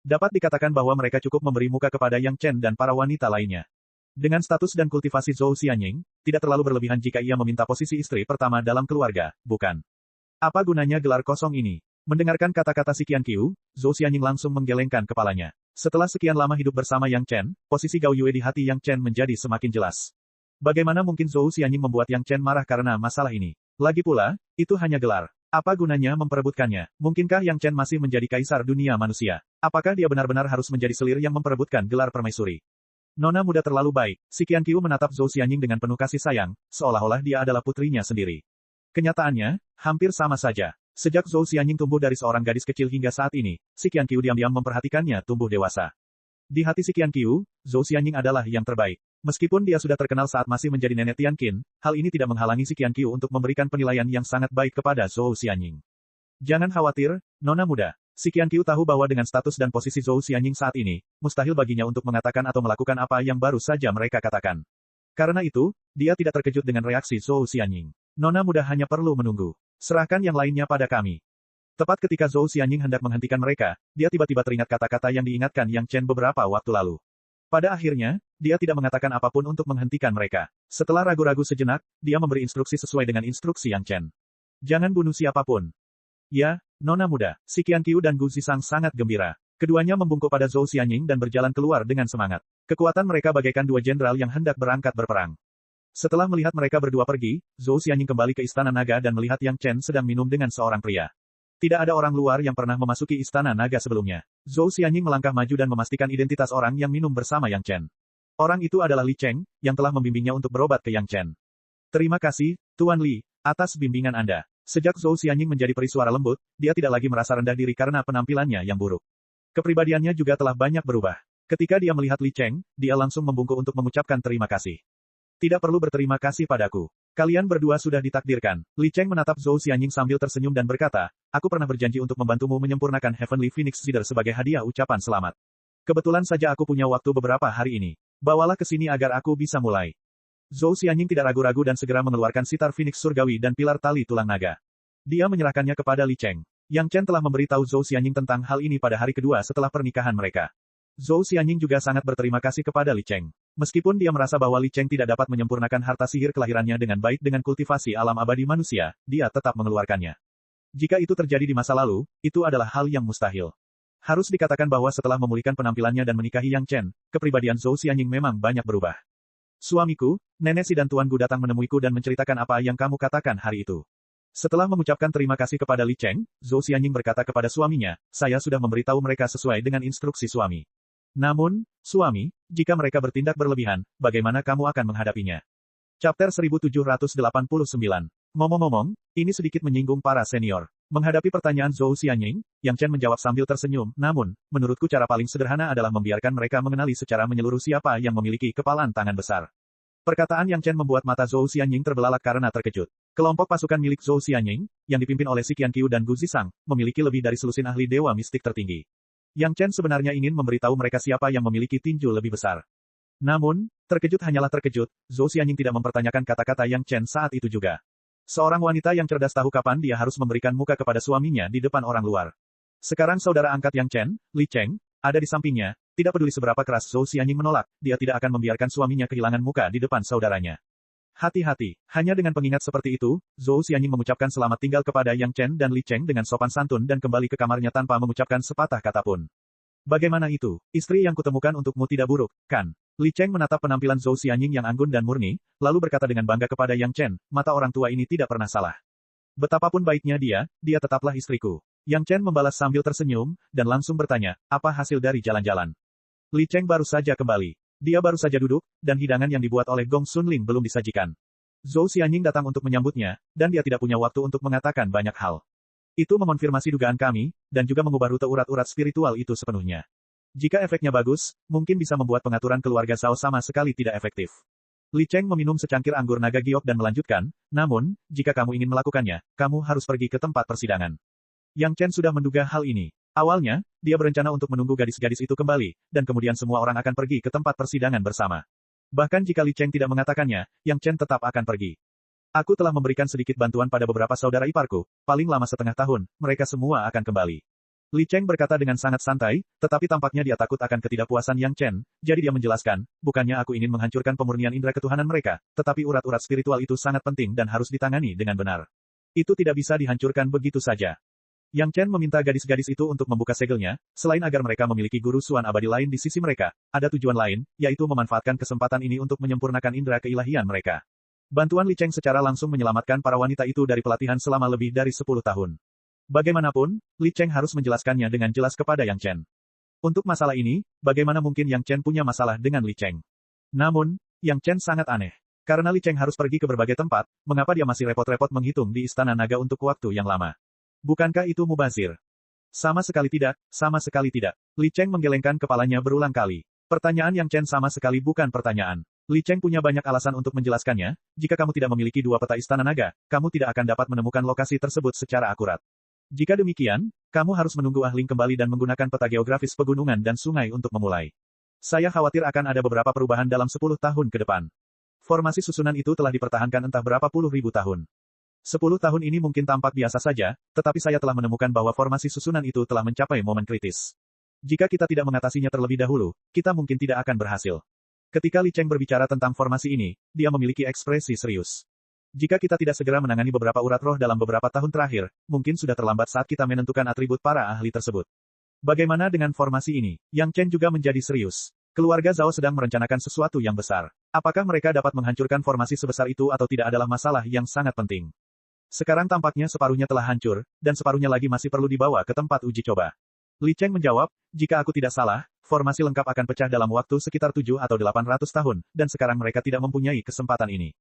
Dapat dikatakan bahwa mereka cukup memberi muka kepada Yang Chen dan para wanita lainnya. Dengan status dan kultivasi Zhou Xianying, tidak terlalu berlebihan jika ia meminta posisi istri pertama dalam keluarga, bukan? Apa gunanya gelar kosong ini? Mendengarkan kata-kata si Qianqiu, Zhou Xianying langsung menggelengkan kepalanya. Setelah sekian lama hidup bersama Yang Chen, posisi Gao Yue di hati Yang Chen menjadi semakin jelas. Bagaimana mungkin Zhou Xianying membuat Yang Chen marah karena masalah ini? Lagi pula, itu hanya gelar. Apa gunanya memperebutkannya? Mungkinkah Yang Chen masih menjadi kaisar dunia manusia? Apakah dia benar-benar harus menjadi selir yang memperebutkan gelar permaisuri? Nona muda terlalu baik. Si Qianqiu menatap Zhou Xianying dengan penuh kasih sayang, seolah-olah dia adalah putrinya sendiri. Kenyataannya, hampir sama saja. Sejak Zhou Xianying tumbuh dari seorang gadis kecil hingga saat ini, si Qianqiu diam-diam memperhatikannya tumbuh dewasa. Di hati si Qianqiu, Zhou Xianying adalah yang terbaik. Meskipun dia sudah terkenal saat masih menjadi nenek Tianqin, hal ini tidak menghalangi si Qianqiu untuk memberikan penilaian yang sangat baik kepada Zhou Xianying. Jangan khawatir, nona muda. Si Qianqiu tahu bahwa dengan status dan posisi Zhou Xianying saat ini, mustahil baginya untuk mengatakan atau melakukan apa yang baru saja mereka katakan. Karena itu, dia tidak terkejut dengan reaksi Zhou Xianying. Nona muda hanya perlu menunggu. Serahkan yang lainnya pada kami. Tepat ketika Zhou Xianying hendak menghentikan mereka, dia tiba-tiba teringat kata-kata yang diingatkan Yang Chen beberapa waktu lalu. Pada akhirnya, dia tidak mengatakan apapun untuk menghentikan mereka. Setelah ragu-ragu sejenak, dia memberi instruksi sesuai dengan instruksi Yang Chen. Jangan bunuh siapapun. Ya, nona muda. Si Qianqiu dan Gu Zisang sangat gembira. Keduanya membungkuk pada Zhou Xianying dan berjalan keluar dengan semangat. Kekuatan mereka bagaikan dua jenderal yang hendak berangkat berperang. Setelah melihat mereka berdua pergi, Zhou Xianying kembali ke Istana Naga dan melihat Yang Chen sedang minum dengan seorang pria. Tidak ada orang luar yang pernah memasuki Istana Naga sebelumnya. Zhou Xianying melangkah maju dan memastikan identitas orang yang minum bersama Yang Chen. Orang itu adalah Li Cheng, yang telah membimbingnya untuk berobat ke Yang Chen. Terima kasih, Tuan Li, atas bimbingan Anda. Sejak Zhou Xianying menjadi peri suara lembut, dia tidak lagi merasa rendah diri karena penampilannya yang buruk. Kepribadiannya juga telah banyak berubah. Ketika dia melihat Li Cheng, dia langsung membungkuk untuk mengucapkan terima kasih. Tidak perlu berterima kasih padaku. Kalian berdua sudah ditakdirkan. Li Cheng menatap Zhou Xianying sambil tersenyum dan berkata, aku pernah berjanji untuk membantumu menyempurnakan Heavenly Phoenix Seeder sebagai hadiah ucapan selamat. Kebetulan saja aku punya waktu beberapa hari ini. Bawalah ke sini agar aku bisa mulai. Zhou Xianying tidak ragu-ragu dan segera mengeluarkan sitar Phoenix Surgawi dan pilar tali tulang naga. Dia menyerahkannya kepada Li Cheng. Yang Chen telah memberitahu Zhou Xianying tentang hal ini pada hari kedua setelah pernikahan mereka. Zhou Xianying juga sangat berterima kasih kepada Li Cheng. Meskipun dia merasa bahwa Li Cheng tidak dapat menyempurnakan harta sihir kelahirannya dengan baik dengan kultivasi alam abadi manusia, dia tetap mengeluarkannya. Jika itu terjadi di masa lalu, itu adalah hal yang mustahil. Harus dikatakan bahwa setelah memulihkan penampilannya dan menikahi Yang Chen, kepribadian Zhou Xianying memang banyak berubah. Suamiku, Nenek Si dan Tuan Gu datang menemuiku dan menceritakan apa yang kamu katakan hari itu. Setelah mengucapkan terima kasih kepada Li Cheng, Zhou Xianying berkata kepada suaminya, saya sudah memberitahu mereka sesuai dengan instruksi suami. Namun, suami, jika mereka bertindak berlebihan, bagaimana kamu akan menghadapinya? Chapter 1789. Ngomong-ngomong, ini sedikit menyinggung para senior. Menghadapi pertanyaan Zhou Xianying, Yang Chen menjawab sambil tersenyum, namun, menurutku cara paling sederhana adalah membiarkan mereka mengenali secara menyeluruh siapa yang memiliki kepalan tangan besar. Perkataan Yang Chen membuat mata Zhou Xianying terbelalak karena terkejut. Kelompok pasukan milik Zhou Xianying, yang dipimpin oleh Si Qianqiu dan Gu Zisang, memiliki lebih dari selusin ahli dewa mistik tertinggi. Yang Chen sebenarnya ingin memberitahu mereka siapa yang memiliki tinju lebih besar. Namun, terkejut hanyalah terkejut, Zhou Xianying tidak mempertanyakan kata-kata Yang Chen saat itu juga. Seorang wanita yang cerdas tahu kapan dia harus memberikan muka kepada suaminya di depan orang luar. Sekarang saudara angkat Yang Chen, Li Cheng, ada di sampingnya, tidak peduli seberapa keras Zhou Xianying menolak, dia tidak akan membiarkan suaminya kehilangan muka di depan saudaranya. Hati-hati, hanya dengan pengingat seperti itu, Zhou Xianying mengucapkan selamat tinggal kepada Yang Chen dan Li Cheng dengan sopan santun dan kembali ke kamarnya tanpa mengucapkan sepatah kata pun. Bagaimana itu? Istri yang kutemukan untukmu tidak buruk, kan? Li Cheng menatap penampilan Zhou Xianying yang anggun dan murni, lalu berkata dengan bangga kepada Yang Chen, mata orang tua ini tidak pernah salah. Betapapun baiknya dia tetaplah istriku. Yang Chen membalas sambil tersenyum, dan langsung bertanya, apa hasil dari jalan-jalan? Li Cheng baru saja kembali. Dia baru saja duduk, dan hidangan yang dibuat oleh Gong Sunling belum disajikan. Zhou Xianying datang untuk menyambutnya, dan dia tidak punya waktu untuk mengatakan banyak hal. Itu mengonfirmasi dugaan kami, dan juga mengubah rute urat-urat spiritual itu sepenuhnya. Jika efeknya bagus, mungkin bisa membuat pengaturan keluarga Zhao sama sekali tidak efektif. Li Cheng meminum secangkir anggur naga giok dan melanjutkan, namun, jika kamu ingin melakukannya, kamu harus pergi ke tempat persidangan. Yang Chen sudah menduga hal ini. Awalnya, dia berencana untuk menunggu gadis-gadis itu kembali, dan kemudian semua orang akan pergi ke tempat persidangan bersama. Bahkan jika Li Cheng tidak mengatakannya, Yang Chen tetap akan pergi. Aku telah memberikan sedikit bantuan pada beberapa saudara iparku, paling lama setengah tahun, mereka semua akan kembali. Li Cheng berkata dengan sangat santai, tetapi tampaknya dia takut akan ketidakpuasan Yang Chen, jadi dia menjelaskan, bukannya aku ingin menghancurkan pemurnian indera ketuhanan mereka, tetapi urat-urat spiritual itu sangat penting dan harus ditangani dengan benar. Itu tidak bisa dihancurkan begitu saja. Yang Chen meminta gadis-gadis itu untuk membuka segelnya, selain agar mereka memiliki guru suan abadi lain di sisi mereka, ada tujuan lain, yaitu memanfaatkan kesempatan ini untuk menyempurnakan indera keilahian mereka. Bantuan Li Cheng secara langsung menyelamatkan para wanita itu dari pelatihan selama lebih dari 10 tahun. Bagaimanapun, Li Cheng harus menjelaskannya dengan jelas kepada Yang Chen. Untuk masalah ini, bagaimana mungkin Yang Chen punya masalah dengan Li Cheng? Namun, Yang Chen sangat aneh. Karena Li Cheng harus pergi ke berbagai tempat, mengapa dia masih repot-repot menghitung di Istana Naga untuk waktu yang lama? Bukankah itu mubazir? Sama sekali tidak, sama sekali tidak. Li Cheng menggelengkan kepalanya berulang kali. Pertanyaan Yang Chen sama sekali bukan pertanyaan. Li Cheng punya banyak alasan untuk menjelaskannya, jika kamu tidak memiliki dua peta Istana Naga, kamu tidak akan dapat menemukan lokasi tersebut secara akurat. Jika demikian, kamu harus menunggu ahli kembali dan menggunakan peta geografis pegunungan dan sungai untuk memulai. Saya khawatir akan ada beberapa perubahan dalam 10 tahun ke depan. Formasi susunan itu telah dipertahankan entah berapa puluh ribu tahun. 10 tahun ini mungkin tampak biasa saja, tetapi saya telah menemukan bahwa formasi susunan itu telah mencapai momen kritis. Jika kita tidak mengatasinya terlebih dahulu, kita mungkin tidak akan berhasil. Ketika Li Cheng berbicara tentang formasi ini, dia memiliki ekspresi serius. Jika kita tidak segera menangani beberapa urat roh dalam beberapa tahun terakhir, mungkin sudah terlambat saat kita menentukan atribut para ahli tersebut. Bagaimana dengan formasi ini? Yang Chen juga menjadi serius. Keluarga Zhao sedang merencanakan sesuatu yang besar. Apakah mereka dapat menghancurkan formasi sebesar itu atau tidak adalah masalah yang sangat penting. Sekarang tampaknya separuhnya telah hancur, dan separuhnya lagi masih perlu dibawa ke tempat uji coba. Li Cheng menjawab, jika aku tidak salah, formasi lengkap akan pecah dalam waktu sekitar 7 atau 800 tahun, dan sekarang mereka tidak mempunyai kesempatan ini.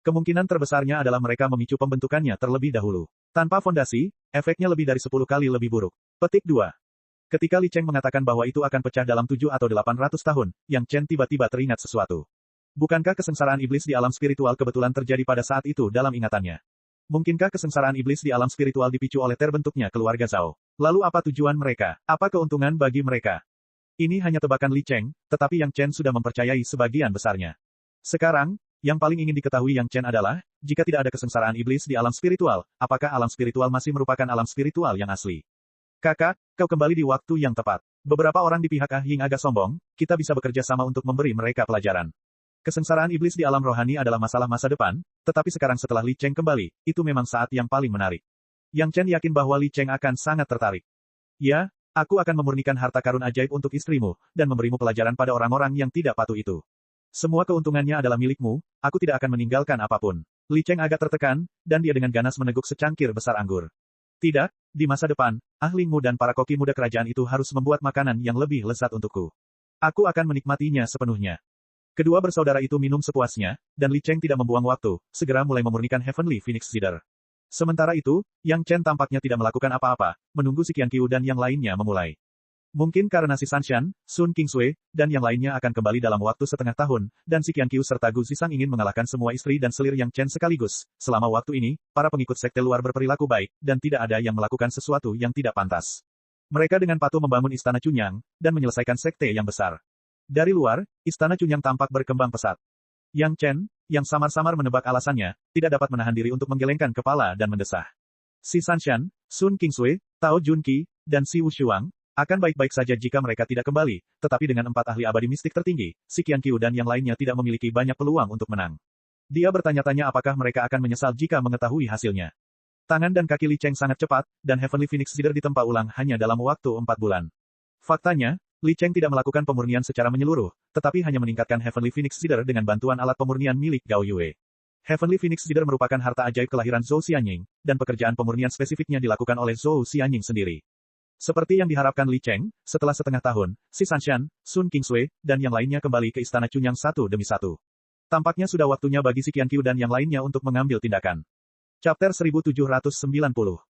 Kemungkinan terbesarnya adalah mereka memicu pembentukannya terlebih dahulu. Tanpa fondasi, efeknya lebih dari 10 kali lebih buruk. Petik 2. Ketika Li Cheng mengatakan bahwa itu akan pecah dalam 7 atau 800 tahun, Yang Chen tiba-tiba teringat sesuatu. Bukankah kesengsaraan iblis di alam spiritual kebetulan terjadi pada saat itu dalam ingatannya? Mungkinkah kesengsaraan iblis di alam spiritual dipicu oleh terbentuknya keluarga Zhao? Lalu apa tujuan mereka? Apa keuntungan bagi mereka? Ini hanya tebakan Li Cheng, tetapi Yang Chen sudah mempercayai sebagian besarnya. Sekarang, yang paling ingin diketahui Yang Chen adalah, jika tidak ada kesengsaraan iblis di alam spiritual, apakah alam spiritual masih merupakan alam spiritual yang asli? Kakak, kau kembali di waktu yang tepat. Beberapa orang di pihak Ah Ying agak sombong, kita bisa bekerja sama untuk memberi mereka pelajaran. Kesengsaraan iblis di alam rohani adalah masalah masa depan, tetapi sekarang setelah Li Cheng kembali, itu memang saat yang paling menarik. Yang Chen yakin bahwa Li Cheng akan sangat tertarik. Ya, aku akan memurnikan harta karun ajaib untuk istrimu, dan memberimu pelajaran pada orang-orang yang tidak patuh itu. Semua keuntungannya adalah milikmu, aku tidak akan meninggalkan apapun. Li Cheng agak tertekan, dan dia dengan ganas meneguk secangkir besar anggur. Tidak, di masa depan, ahlingmu dan para koki muda kerajaan itu harus membuat makanan yang lebih lezat untukku. Aku akan menikmatinya sepenuhnya. Kedua bersaudara itu minum sepuasnya, dan Li Cheng tidak membuang waktu, segera mulai memurnikan Heavenly Phoenix Cider. Sementara itu, Yang Chen tampaknya tidak melakukan apa-apa, menunggu si Qianqiu dan yang lainnya memulai. Mungkin karena si Sanshan, Sun Qingsui, dan yang lainnya akan kembali dalam waktu setengah tahun, dan si Qianqiu serta Gu Zisang ingin mengalahkan semua istri dan selir Yang Chen sekaligus. Selama waktu ini, para pengikut sekte luar berperilaku baik, dan tidak ada yang melakukan sesuatu yang tidak pantas. Mereka dengan patuh membangun Istana Cunyang, dan menyelesaikan sekte yang besar. Dari luar, Istana Cunyang tampak berkembang pesat. Yang Chen, yang samar-samar menebak alasannya, tidak dapat menahan diri untuk menggelengkan kepala dan mendesah. Si Sanshan, Sun Qingsui, Tao Junqi, dan Si Wushuang, akan baik-baik saja jika mereka tidak kembali, tetapi dengan 4 ahli abadi mistik tertinggi, si Qianqiu dan yang lainnya tidak memiliki banyak peluang untuk menang. Dia bertanya-tanya apakah mereka akan menyesal jika mengetahui hasilnya. Tangan dan kaki Li Cheng sangat cepat, dan Heavenly Phoenix Cider ditempa ulang hanya dalam waktu 4 bulan. Faktanya, Li Cheng tidak melakukan pemurnian secara menyeluruh, tetapi hanya meningkatkan Heavenly Phoenix Cider dengan bantuan alat pemurnian milik Gao Yue. Heavenly Phoenix Leader merupakan harta ajaib kelahiran Zhou Xianying, dan pekerjaan pemurnian spesifiknya dilakukan oleh Zhou Xianying sendiri. Seperti yang diharapkan Li Cheng, setelah setengah tahun, si Sanshan, Sun Qingsui, dan yang lainnya kembali ke Istana Chunyang satu demi satu. Tampaknya sudah waktunya bagi si Qianqiu dan yang lainnya untuk mengambil tindakan. Chapter 1790.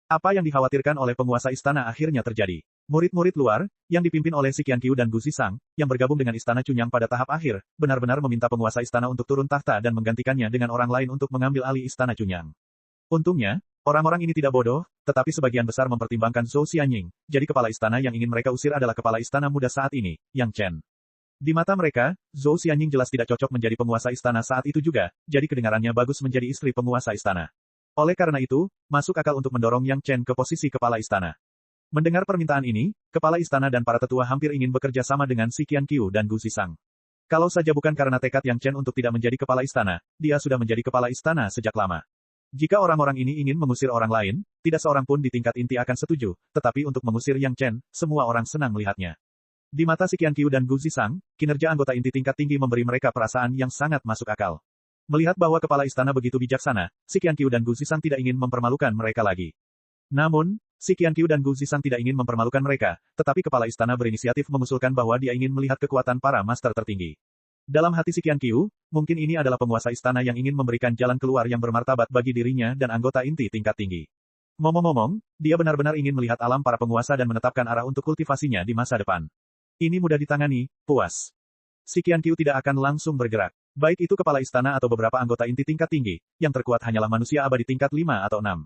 Apa yang dikhawatirkan oleh penguasa istana akhirnya terjadi. Murid-murid luar, yang dipimpin oleh si Qianqiu dan Gu Zisang, yang bergabung dengan Istana Chunyang pada tahap akhir, benar-benar meminta penguasa istana untuk turun tahta dan menggantikannya dengan orang lain untuk mengambil alih Istana Chunyang. Untungnya, orang-orang ini tidak bodoh, tetapi sebagian besar mempertimbangkan Zhou Xianying, jadi kepala istana yang ingin mereka usir adalah kepala istana muda saat ini, Yang Chen. Di mata mereka, Zhou Xianying jelas tidak cocok menjadi penguasa istana saat itu juga, jadi kedengarannya bagus menjadi istri penguasa istana. Oleh karena itu, masuk akal untuk mendorong Yang Chen ke posisi kepala istana. Mendengar permintaan ini, kepala istana dan para tetua hampir ingin bekerja sama dengan si Qianqiu dan Gu Zisang. Kalau saja bukan karena tekad Yang Chen untuk tidak menjadi kepala istana, dia sudah menjadi kepala istana sejak lama. Jika orang-orang ini ingin mengusir orang lain, tidak seorang pun di tingkat inti akan setuju, tetapi untuk mengusir Yang Chen, semua orang senang melihatnya. Di mata si Qianqiu dan Gu Zisang, kinerja anggota inti tingkat tinggi memberi mereka perasaan yang sangat masuk akal. Melihat bahwa kepala istana begitu bijaksana, si Qianqiu dan Gu Zisang tidak ingin mempermalukan mereka lagi. Namun, si Qianqiu dan Gu Zisang tidak ingin mempermalukan mereka, tetapi kepala istana berinisiatif mengusulkan bahwa dia ingin melihat kekuatan para master tertinggi. Dalam hati si Qianqiu, mungkin ini adalah penguasa istana yang ingin memberikan jalan keluar yang bermartabat bagi dirinya dan anggota inti tingkat tinggi. Ngomong-ngomong, dia benar-benar ingin melihat alam para penguasa dan menetapkan arah untuk kultivasinya di masa depan. Ini mudah ditangani, puas. Si Qianqiu tidak akan langsung bergerak. Baik itu kepala istana atau beberapa anggota inti tingkat tinggi, yang terkuat hanyalah manusia abadi tingkat 5 atau 6.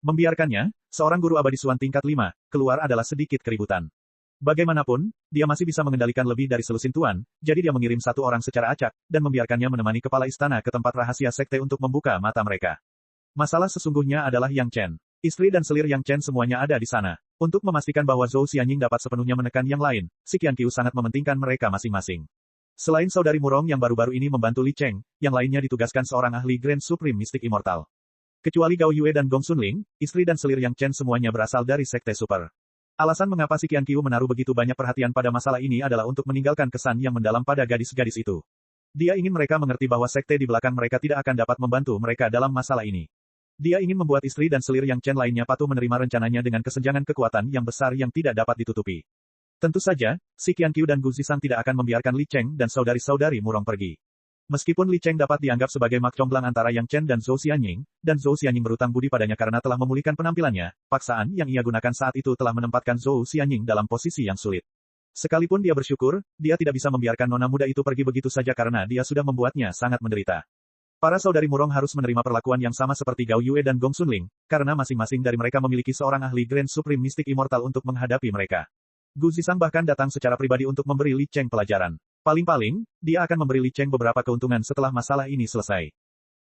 Membiarkannya, seorang guru abadi Suan tingkat 5, keluar adalah sedikit keributan. Bagaimanapun, dia masih bisa mengendalikan lebih dari selusin tuan, jadi dia mengirim satu orang secara acak, dan membiarkannya menemani kepala istana ke tempat rahasia sekte untuk membuka mata mereka. Masalah sesungguhnya adalah Yang Chen. Istri dan selir Yang Chen semuanya ada di sana. Untuk memastikan bahwa Zhou Xianying dapat sepenuhnya menekan yang lain, si Qianqiu sangat mementingkan mereka masing-masing. Selain saudari Murong yang baru-baru ini membantu Li Cheng, yang lainnya ditugaskan seorang ahli Grand Supreme Mystic Immortal. Kecuali Gao Yue dan Gong Sunling, istri dan selir Yang Chen semuanya berasal dari Sekte Super. Alasan mengapa si Qianqiu menaruh begitu banyak perhatian pada masalah ini adalah untuk meninggalkan kesan yang mendalam pada gadis-gadis itu. Dia ingin mereka mengerti bahwa sekte di belakang mereka tidak akan dapat membantu mereka dalam masalah ini. Dia ingin membuat istri dan selir Yang Chen lainnya patuh menerima rencananya dengan kesenjangan kekuatan yang besar yang tidak dapat ditutupi. Tentu saja, si Qianqiu dan Gu Zisang tidak akan membiarkan Li Cheng dan saudari-saudari Murong pergi. Meskipun Li Cheng dapat dianggap sebagai mak comblang antara Yang Chen dan Zhou Xianying, dan Zhou Xianying berutang budi padanya karena telah memulihkan penampilannya, paksaan yang ia gunakan saat itu telah menempatkan Zhou Xianying dalam posisi yang sulit. Sekalipun dia bersyukur, dia tidak bisa membiarkan nona muda itu pergi begitu saja karena dia sudah membuatnya sangat menderita. Para saudari Murong harus menerima perlakuan yang sama seperti Gao Yue dan Gong Sunling, karena masing-masing dari mereka memiliki seorang ahli Grand Supreme Mystic Immortal untuk menghadapi mereka. Gu Zisang bahkan datang secara pribadi untuk memberi Li Cheng pelajaran. Paling-paling, dia akan memberi Li Cheng beberapa keuntungan setelah masalah ini selesai.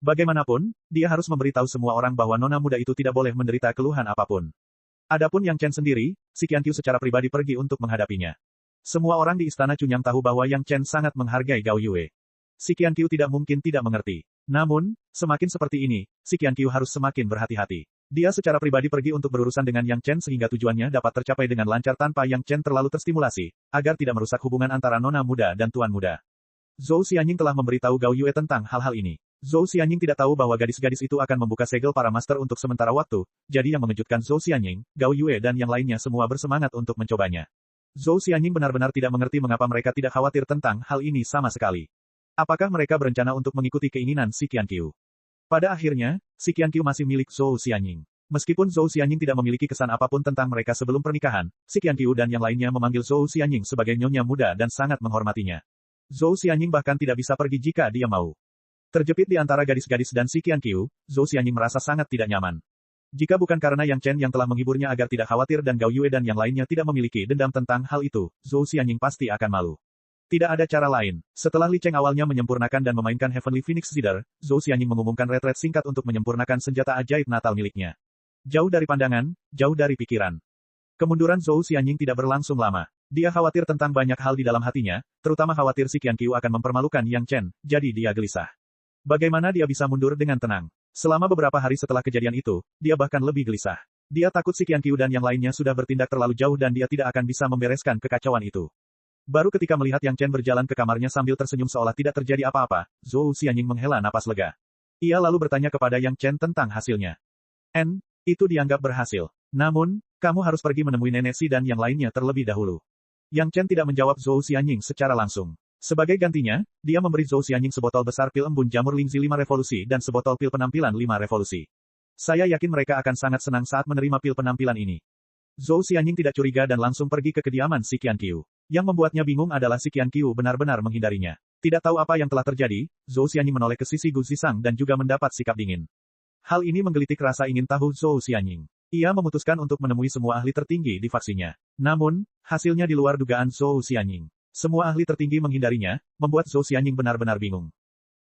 Bagaimanapun, dia harus memberitahu semua orang bahwa nona muda itu tidak boleh menderita keluhan apapun. Adapun Yang Chen sendiri, si Qianqiu secara pribadi pergi untuk menghadapinya. Semua orang di Istana Chunyang tahu bahwa Yang Chen sangat menghargai Gao Yue. Si Qianqiu tidak mungkin tidak mengerti. Namun, semakin seperti ini, si Qianqiu harus semakin berhati-hati. Dia secara pribadi pergi untuk berurusan dengan Yang Chen sehingga tujuannya dapat tercapai dengan lancar tanpa Yang Chen terlalu terstimulasi, agar tidak merusak hubungan antara nona muda dan tuan muda. Zhou Xianying telah memberitahu Gao Yue tentang hal-hal ini. Zhou Xianying tidak tahu bahwa gadis-gadis itu akan membuka segel para master untuk sementara waktu, jadi yang mengejutkan Zhou Xianying, Gao Yue dan yang lainnya semua bersemangat untuk mencobanya. Zhou Xianying benar-benar tidak mengerti mengapa mereka tidak khawatir tentang hal ini sama sekali. Apakah mereka berencana untuk mengikuti keinginan si Qianqiu? Pada akhirnya, si Qianqiu masih milik Zhou Xianying. Meskipun Zhou Xianying tidak memiliki kesan apapun tentang mereka sebelum pernikahan, si Qianqiu dan yang lainnya memanggil Zhou Xianying sebagai nyonya muda dan sangat menghormatinya. Zhou Xianying bahkan tidak bisa pergi jika dia mau. Terjepit di antara gadis-gadis dan si Qianqiu, Zhou Xianying merasa sangat tidak nyaman. Jika bukan karena Yang Chen yang telah menghiburnya agar tidak khawatir dan Gao Yue dan yang lainnya tidak memiliki dendam tentang hal itu, Zhou Xianying pasti akan malu. Tidak ada cara lain. Setelah Li Cheng awalnya menyempurnakan dan memainkan Heavenly Phoenix Leader, Zhou Xianying mengumumkan retret singkat untuk menyempurnakan senjata ajaib Natal miliknya. Jauh dari pandangan, jauh dari pikiran. Kemunduran Zhou Xianying tidak berlangsung lama. Dia khawatir tentang banyak hal di dalam hatinya, terutama khawatir si Qianqiu akan mempermalukan Yang Chen, jadi dia gelisah. Bagaimana dia bisa mundur dengan tenang? Selama beberapa hari setelah kejadian itu, dia bahkan lebih gelisah. Dia takut si Qianqiu dan yang lainnya sudah bertindak terlalu jauh dan dia tidak akan bisa membereskan kekacauan itu. Baru ketika melihat Yang Chen berjalan ke kamarnya sambil tersenyum seolah tidak terjadi apa-apa, Zhou Xianying menghela napas lega. Ia lalu bertanya kepada Yang Chen tentang hasilnya. Itu dianggap berhasil. Namun, kamu harus pergi menemui Nenek Si dan yang lainnya terlebih dahulu. Yang Chen tidak menjawab Zhou Xianying secara langsung. Sebagai gantinya, dia memberi Zhou Xianying sebotol besar pil embun jamur Lingzi 5 revolusi dan sebotol pil penampilan 5 revolusi. Saya yakin mereka akan sangat senang saat menerima pil penampilan ini. Zhou Xianying tidak curiga dan langsung pergi ke kediaman si Qianqiu. Yang membuatnya bingung adalah si Qianqiu benar-benar menghindarinya. Tidak tahu apa yang telah terjadi, Zhou Xianying menoleh ke sisi Gu Zisang dan juga mendapat sikap dingin. Hal ini menggelitik rasa ingin tahu Zhou Xianying. Ia memutuskan untuk menemui semua ahli tertinggi di faksinya. Namun, hasilnya di luar dugaan Zhou Xianying. Semua ahli tertinggi menghindarinya, membuat Zhou Xianying benar-benar bingung.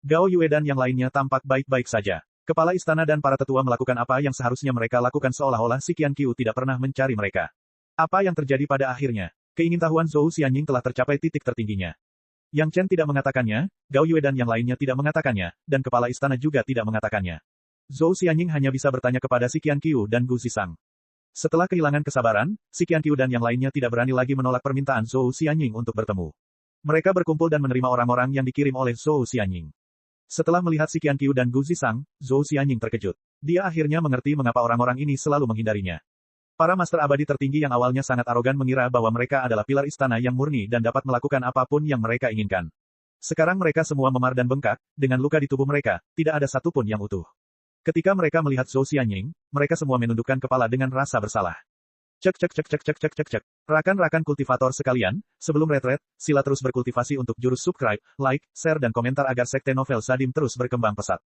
Gao Yue dan yang lainnya tampak baik-baik saja. Kepala istana dan para tetua melakukan apa yang seharusnya mereka lakukan seolah-olah si Qianqiu tidak pernah mencari mereka. Apa yang terjadi pada akhirnya? Keingintahuan Zhou Xianying telah tercapai titik tertingginya. Yang Chen tidak mengatakannya, Gao Yue dan yang lainnya tidak mengatakannya, dan kepala istana juga tidak mengatakannya. Zhou Xianying hanya bisa bertanya kepada si Qianqiu dan Gu Zisang. Setelah kehilangan kesabaran, si Qianqiu dan yang lainnya tidak berani lagi menolak permintaan Zhou Xianying untuk bertemu. Mereka berkumpul dan menerima orang-orang yang dikirim oleh Zhou Xianying. Setelah melihat si Qianqiu dan Gu Zisang, Zhou Xianying terkejut. Dia akhirnya mengerti mengapa orang-orang ini selalu menghindarinya. Para master abadi tertinggi yang awalnya sangat arogan mengira bahwa mereka adalah pilar istana yang murni dan dapat melakukan apapun yang mereka inginkan. Sekarang mereka semua memar dan bengkak, dengan luka di tubuh mereka, tidak ada satupun yang utuh. Ketika mereka melihat Zhou Xianying, mereka semua menundukkan kepala dengan rasa bersalah. Cek. Rakan-rakan kultivator sekalian, sebelum retret, sila terus berkultivasi untuk jurus subscribe, like, share dan komentar agar sekte novel Sadim terus berkembang pesat.